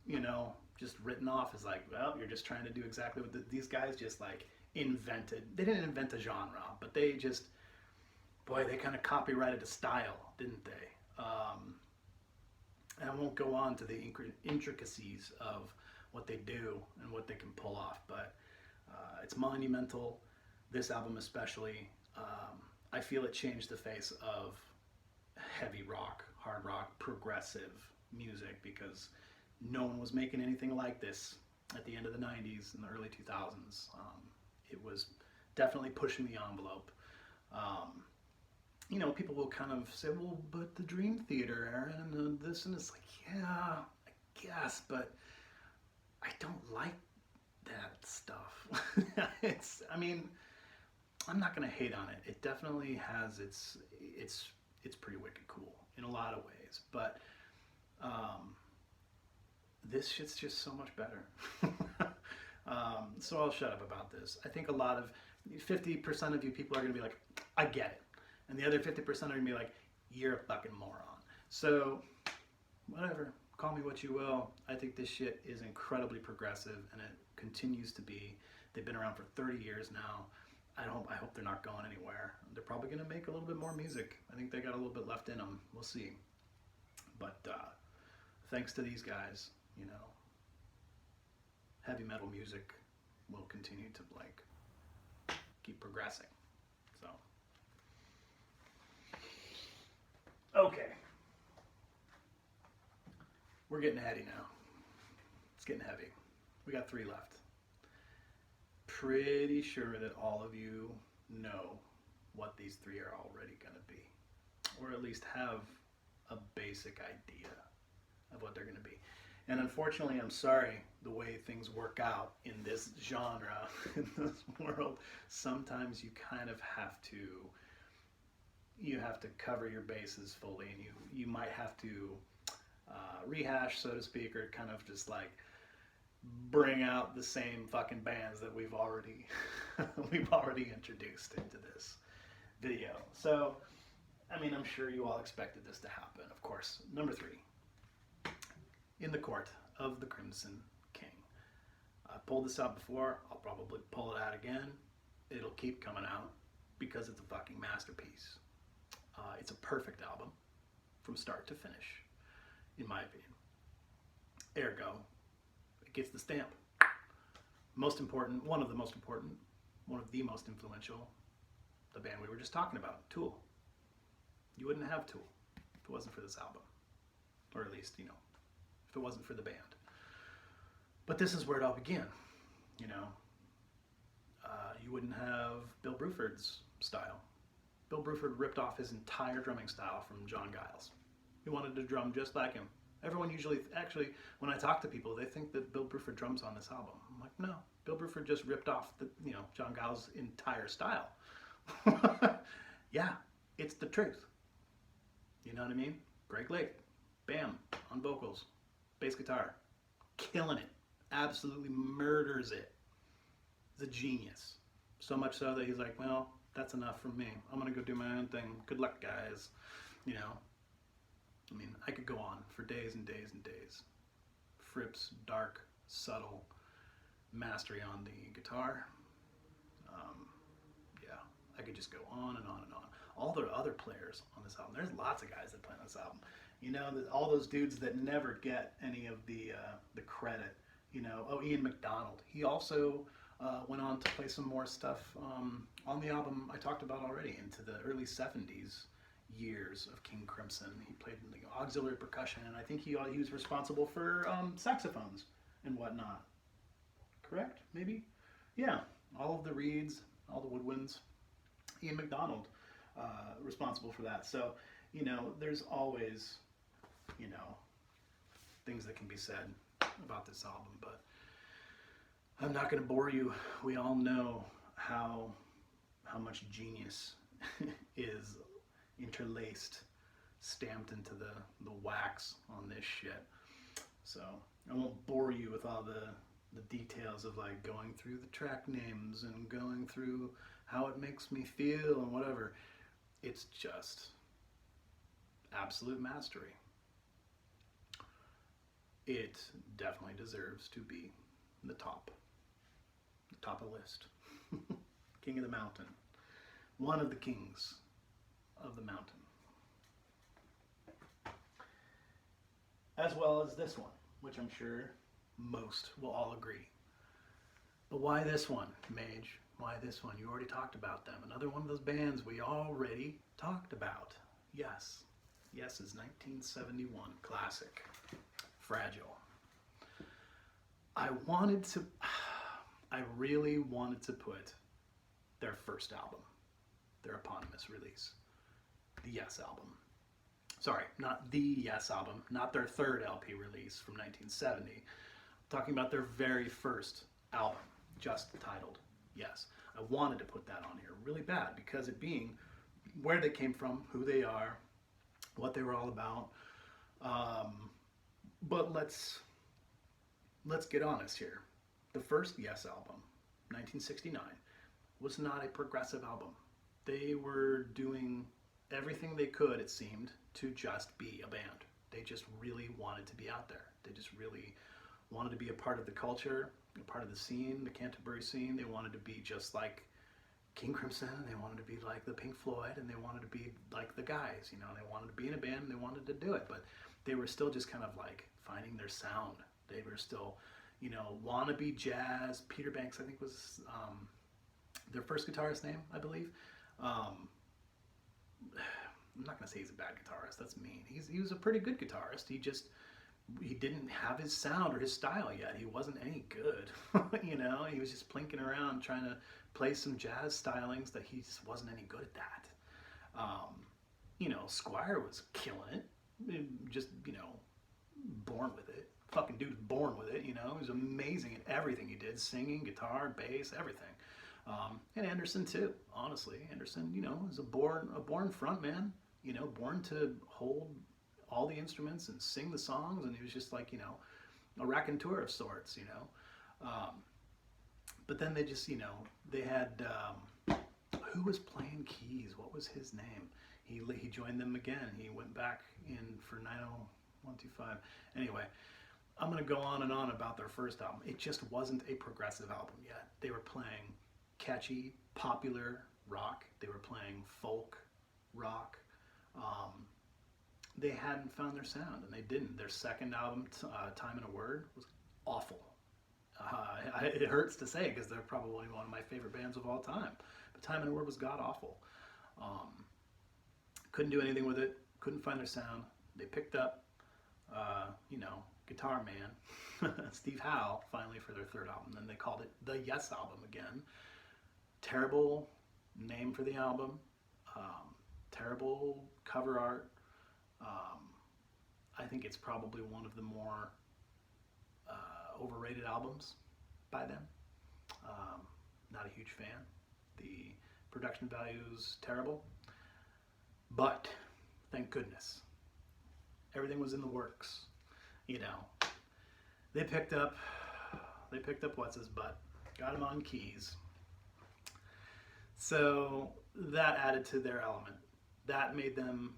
you know, just written off as like, well, you're just trying to do exactly what these guys just like invented. They didn't invent a genre, but they just, boy, they kind of copyrighted a style, didn't they? And I won't go on to the intricacies of what they do and what they can pull off, but it's monumental. This album especially, I feel it changed the face of heavy rock, hard rock, progressive music because no one was making anything like this at the end of the 90s and the early 2000s. It was definitely pushing the envelope. You know, people will kind of say, well, but the Dream Theater, Aaron, and this, and it's like, yeah, I guess, but I don't like that stuff. I mean, I'm not going to hate on it. It definitely has it's pretty wicked cool in a lot of ways, but this shit's just so much better. So I'll shut up about this. I think a lot of 50% of you people are going to be like, I get it. And the other 50% are going to be like, you're a fucking moron. So, whatever. Call me what you will. I think this shit is incredibly progressive, and it continues to be. They've been around for 30 years now. I hope they're not going anywhere. They're probably going to make a little bit more music. I think they got a little bit left in them. We'll see. But thanks to these guys, you know, heavy metal music will continue to like keep progressing. So, okay, we're getting heady now. It's getting heavy. We got 3 left. Pretty sure that all of you know what these 3 are already going to be, or at least have a basic idea of what they're going to be. And unfortunately, I'm sorry, the way things work out in this genre, in this world, sometimes you kind of have to, cover your bases fully, and you might have to rehash, so to speak, or kind of just like bring out the same fucking bands that we've already introduced into this video. So, I mean, I'm sure you all expected this to happen. Of course, number 3, In the Court of the Crimson King. I pulled this out before. I'll probably pull it out again. It'll keep coming out because it's a fucking masterpiece. It's a perfect album from start to finish, in my opinion. Ergo, it gets the stamp. Most important, one of the most influential, the band we were just talking about, Tool. You wouldn't have Tool if it wasn't for this album. Or at least, you know, if it wasn't for the band. But this is where it all began, you know. You wouldn't have Bill Bruford's style. Bill Bruford ripped off his entire drumming style from John Giles. He wanted to drum just like him. Everyone usually, actually, when I talk to people, they think that Bill Bruford drums on this album. I'm like, no, Bill Bruford just ripped off John Giles' entire style. Yeah, it's the truth. You know what I mean? Greg Lake, bam, on vocals, bass guitar, killing it, absolutely murders it. He's a genius. So much so that he's like, well, that's enough from me. I'm gonna go do my own thing. Good luck, guys. You know, I mean, I could go on for days and days and days. Fripp's dark, subtle mastery on the guitar. Yeah, I could just go on and on and on. All the other players on this album, there's lots of guys that play on this album. You know, all those dudes that never get any of the credit. You know, Ian McDonald. He also went on to play some more stuff on the album I talked about already, into the early 70s years of King Crimson. He played auxiliary percussion, and I think he was responsible for saxophones and whatnot. Correct? Maybe? Yeah. All of the reeds, all the woodwinds. Ian McDonald responsible for that. So, you know, there's always, you know, things that can be said about this album, but I'm not going to bore you. We all know how much genius is interlaced, stamped into the wax on this shit. So I won't bore you with all the details of like going through the track names and going through how it makes me feel and whatever. It's just absolute mastery. it definitely deserves to be the top of the list. King of the Mountain. One of the kings of the mountain. As well as this one, which I'm sure most will all agree. But why this one, Mage? Why this one? You already talked about them. Another one of those bands we already talked about. Yes. Yes is 1971 classic. Fragile. I really wanted to put their first album, their eponymous release, the Yes album. Sorry, not the Yes album, not their third LP release from 1970. I'm talking about their very first album, just titled Yes. I wanted to put that on here really bad because it being where they came from, who they are, what they were all about. But let's get honest here. The first Yes album, 1969, was not a progressive album. They were doing everything they could, it seemed, to just be a band. They just really wanted to be out there. They just really wanted to be a part of the culture, a part of the scene, the Canterbury scene. They wanted to be just like King Crimson, they wanted to be like the Pink Floyd, and they wanted to be like the guys, you know. They wanted to be in a band, and they wanted to do it, but they were still just kind of like finding their sound. They were still, you know, wannabe jazz. Peter Banks, I think, was their first guitarist name, I believe. I'm not gonna say he's a bad guitarist. That's mean. He was a pretty good guitarist. He didn't have his sound or his style yet. He wasn't any good. You know, he was just plinking around trying to play some jazz stylings that he just wasn't any good at that. You know, Squire was killing it. Just, you know, born with it. Fucking dude was born with it, you know. He was amazing at everything he did. Singing, guitar, bass, everything. And Anderson too, honestly. Anderson, you know, is a born front man, you know, born to hold all the instruments and sing the songs, and he was just like, you know, a raconteur of sorts, you know. But then they just, you know, they had, who was playing keys? What was his name? He joined them again. He went back in for 90125. Anyway, I'm going to go on and on about their first album. It just wasn't a progressive album yet. They were playing catchy, popular rock. They were playing folk rock. They hadn't found their sound, and they didn't. Their second album, Time and a Word, was awful. It hurts to say because they're probably one of my favorite bands of all time. But Time and a Word was god-awful. Couldn't do anything with it. Couldn't find their sound. They picked up, you know, Guitar Man, Steve Howe, finally for their third album. Then they called it the Yes album again. Terrible name for the album. Terrible cover art. I think it's probably one of the more overrated albums by them. Not a huge fan. The production value is terrible. But thank goodness, everything was in the works. You know, they picked up what's his butt, got him on keys. So that added to their element. That made them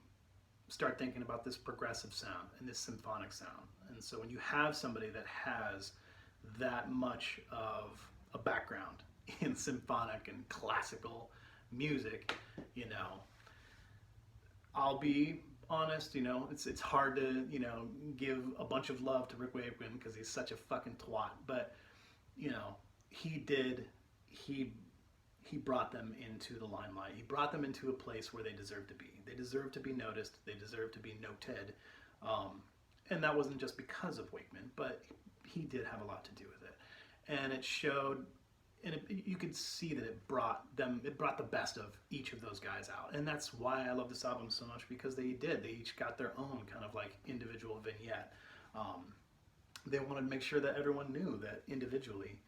start thinking about this progressive sound and this symphonic sound. And so when you have somebody that has that much of a background in symphonic and classical music, you know, I'll be honest, you know, it's hard to, you know, give a bunch of love to Rick Wakeman because he's such a fucking twat, but, you know, he brought them into the limelight. He brought them into a place where they deserve to be. They deserve to be noticed. They deserve to be noted. And that wasn't just because of Wakeman, but he did have a lot to do with it. And it showed, and you could see that it brought the best of each of those guys out. And that's why I love this album so much, because they each got their own kind of like individual vignette. They wanted to make sure that everyone knew that individually,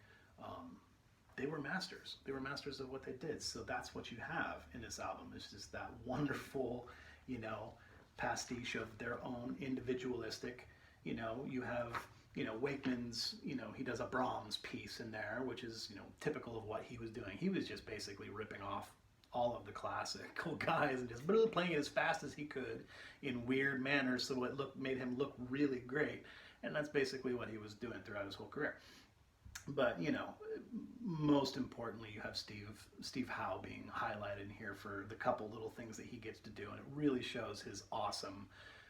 they were masters. They were masters of what they did. So that's what you have in this album. It's just that wonderful, you know, pastiche of their own individualistic, you know, you have, you know, Wakeman's, you know, he does a Brahms piece in there, which is, you know, typical of what he was doing. He was just basically ripping off all of the classical guys and just playing it as fast as he could in weird manners, so it made him look really great. And that's basically what he was doing throughout his whole career. But you know, most importantly, you have Steve Howe being highlighted here for the couple little things that he gets to do, and it really shows his awesome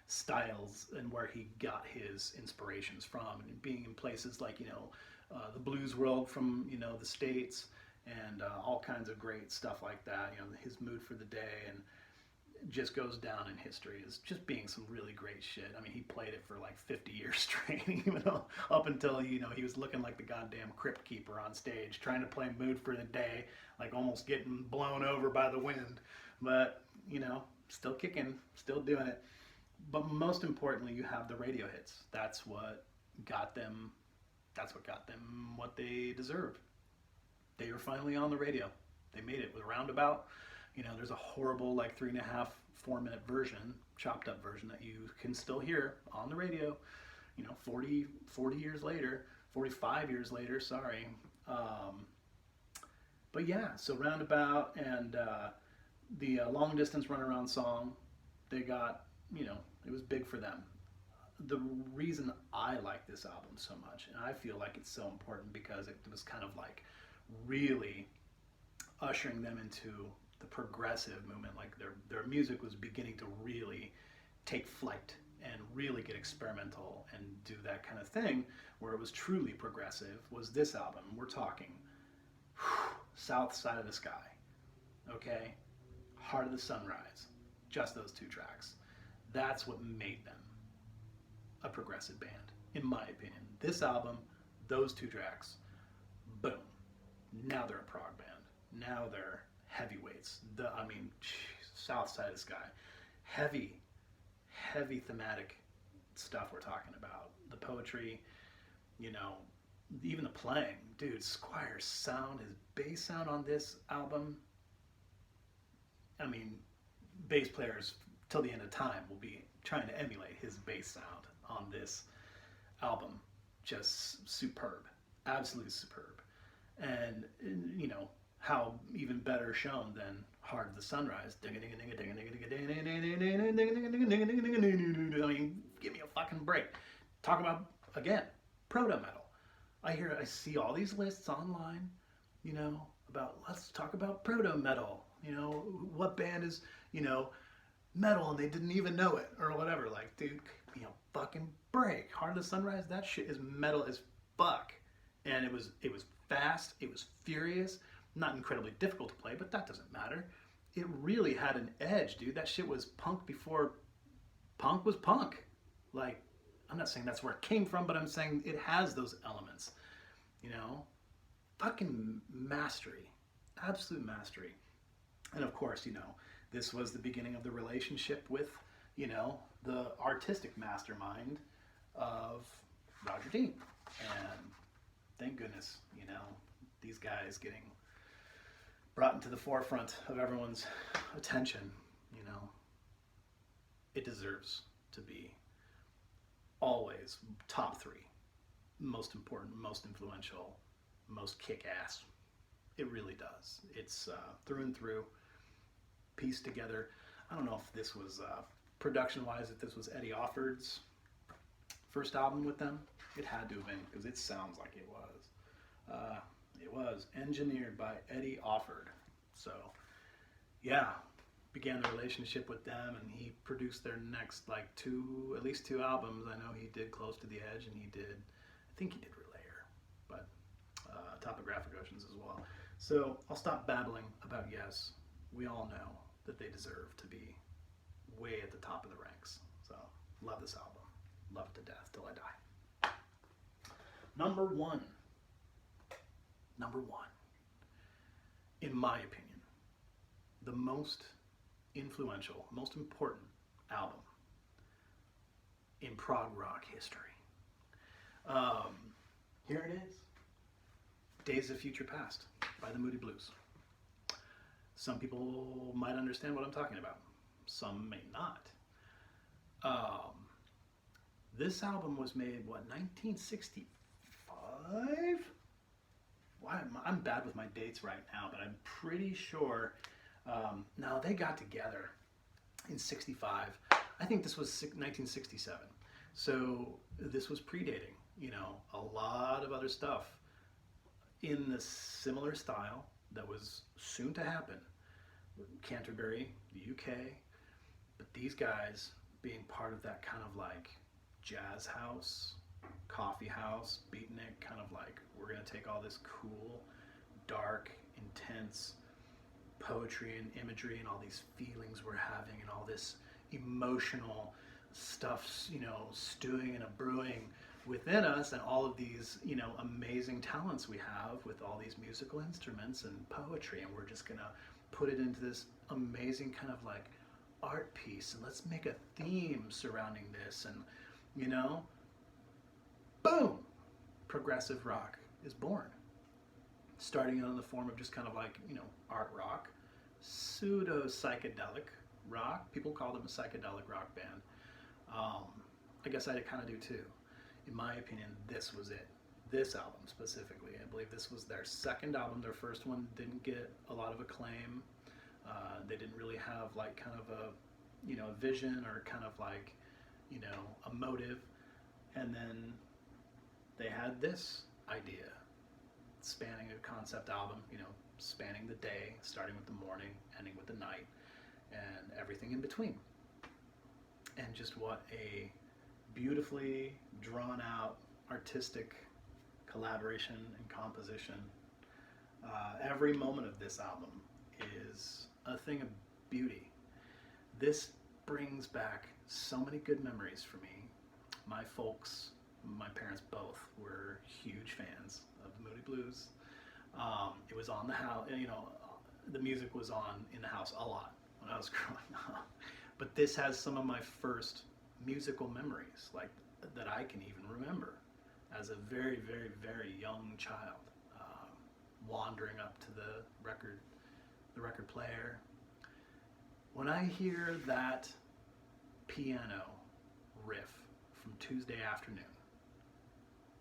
styles and where he got his inspirations from, and being in places like, you know, the blues world from, you know, the States, and all kinds of great stuff like that. You know, his Mood for the Day, and just goes down in history as just being some really great shit. I mean, he played it for like 50 years straight, even though, up until, you know, he was looking like the goddamn crypt keeper on stage, trying to play Mood for the Day, like almost getting blown over by the wind. But, you know, still kicking, still doing it. But most importantly, you have the radio hits. That's what got them. That's what got them what they deserved. They were finally on the radio. They made it with a roundabout. You know, there's a horrible, like 3.5, 4-minute version, chopped up version that you can still hear on the radio, you know, 40 years later, 45 years later, sorry. But yeah, so Roundabout and the Long Distance Runaround song, they got, you know, it was big for them. The reason I like this album so much, and I feel like it's so important, because it was kind of like really ushering them into the progressive movement. Like their music was beginning to really take flight and really get experimental and do that kind of thing, where it was truly progressive, was this album. We're talking South Side of the Sky, okay, Heart of the Sunrise, just those 2 tracks. That's what made them a progressive band, in my opinion. This album, those 2 tracks, boom, now they're a prog band. Now they're heavyweights. I mean, South Side of the Sky, heavy thematic stuff we're talking about. The poetry, you know, even the playing. Dude, Squire's sound, his bass sound on this album, I mean, bass players till the end of time will be trying to emulate his bass sound on this album. Just superb, absolutely superb. And, you know, how even better shown than Heart of the Sunrise. I mean, give me a fucking break. Talk about, again, proto-metal. I see all these lists online, you know, about, let's talk about proto-metal. You know, what band is, you know, metal and they didn't even know it, or whatever. Like, dude, you know, fucking break. Heart of the Sunrise, that shit is metal as fuck. And it was fast, it was furious. Not incredibly difficult to play, but that doesn't matter. It really had an edge, dude. That shit was punk before punk was punk. Like, I'm not saying that's where it came from, but I'm saying it has those elements. You know? Fucking mastery. Absolute mastery. And of course, you know, this was the beginning of the relationship with, you know, the artistic mastermind of Roger Dean. And thank goodness, you know, these guys getting brought into the forefront of everyone's attention. You know, it deserves to be always top 3. Most important, most influential, most kick-ass. It really does. It's through and through, pieced together. I don't know if this was, production-wise, if this was Eddie Offord's first album with them. It had to have been, because it sounds like it was. It was engineered by Eddie Offord. So, yeah, began the relationship with them, and he produced their next, like, at least two albums. I know he did Close to the Edge, and I think he did Relayer, but Topographic Oceans as well. So I'll stop babbling about Yes. We all know that they deserve to be way at the top of the ranks. So, love this album. Love it to death till I die. Number one, in my opinion, the most influential, most important album in prog rock history. Here it is. Days of Future Past by the Moody Blues. Some people might understand what I'm talking about. Some may not. This album was made, 1965? I'm bad with my dates right now, but I'm pretty sure. No, they got together in 65. I think this was 1967. So this was predating, a lot of other stuff in the similar style that was soon to happen. Canterbury, the UK, but these guys being part of that kind of like jazz house, coffee house, beatnik, kind of like we're gonna take all this cool, dark, intense poetry and imagery and all these feelings we're having and all this emotional stuff, stewing and a brewing within us, and all of these, amazing talents we have with all these musical instruments and poetry, and we're just gonna put it into this amazing kind of like art piece, and let's make a theme surrounding this, and boom, progressive rock is born, starting out in the form of just kind of like art rock, pseudo psychedelic rock. People call them a psychedelic rock band. I guess I kind of do too. In my opinion, this was it. This album specifically, I believe this was their second album. Their first one didn't get a lot of acclaim. They didn't really have like kind of a vision or kind of like a motive. And then they had this idea, spanning a concept album, spanning the day, starting with the morning, ending with the night, and everything in between. And just what a beautifully drawn out artistic collaboration and composition. Every moment of this album is a thing of beauty. This brings back so many good memories for me. My folks, my parents both, were huge fans of the Moody Blues. It was on the house, the music was on in the house a lot when I was growing up. But this has some of my first musical memories, like that I can even remember as a very, very, very young child, wandering up to the record player. When I hear that piano riff from Tuesday Afternoon,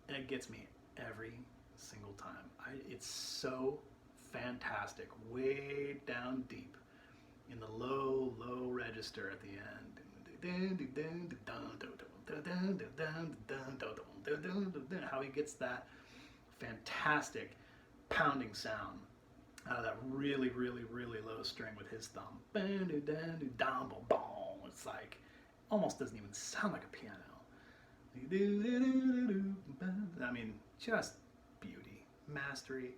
and it gets me every single time. It's so fantastic, way down deep in the low, low register at the end. How he gets that fantastic pounding sound out of that really, really, really low string with his thumb. It's like, almost doesn't even sound like a piano. I mean, just beauty, mastery.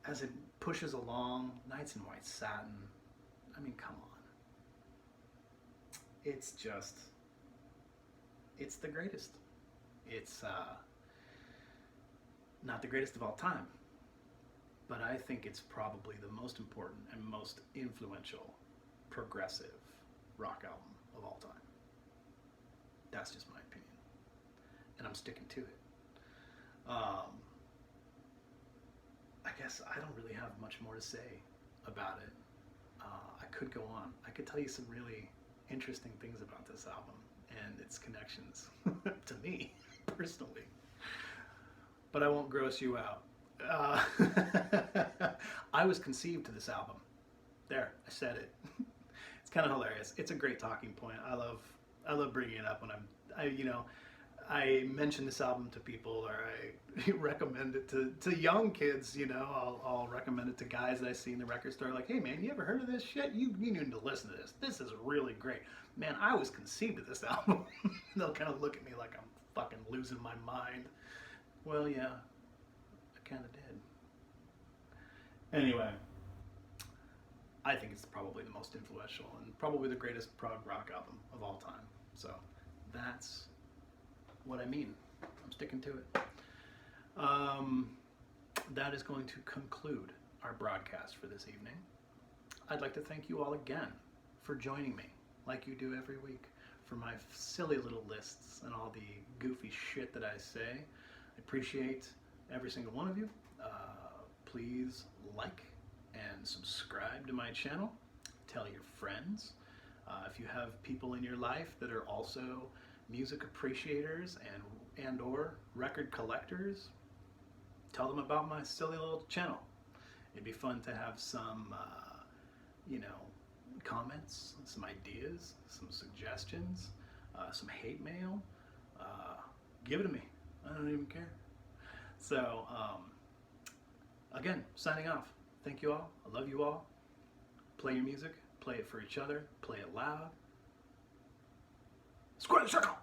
As it pushes along, Nights in White Satin. I mean, come on. It's the greatest. It's not the greatest of all time, but I think it's probably the most important and most influential progressive rock album of all time. That's just my opinion, and I'm sticking to it. I guess I don't really have much more to say about it. I could go on. I could tell you some really interesting things about this album and its connections to me personally, but I won't gross you out. I was conceived to this album. There, I said it. It's kind of hilarious. It's a great talking point. I love bringing it up when I mention this album to people, or I recommend it to young kids. I'll recommend it to guys that I see in the record store. Like, hey man, you ever heard of this shit? You need to listen to this. This is really great. Man, I was conceived of this album. They'll kind of look at me like I'm fucking losing my mind. Well, yeah, I kind of did. Anyway, I think it's probably the most influential and probably the greatest prog rock album of all time. So that's what I mean. I'm sticking to it. That is going to conclude our broadcast for this evening. I'd like to thank you all again for joining me, like you do every week, for my silly little lists and all the goofy shit that I say. I appreciate every single one of you. Please like and subscribe to my channel. Tell your friends. If you have people in your life that are also music appreciators and or record collectors, tell them about my silly little channel. It'd be fun to have some comments, some ideas, some suggestions, some hate mail, give it to me. I don't even care. So, again, signing off. Thank you all. I love you all. Play your music. Play it for each other. Play it loud. Square the circle.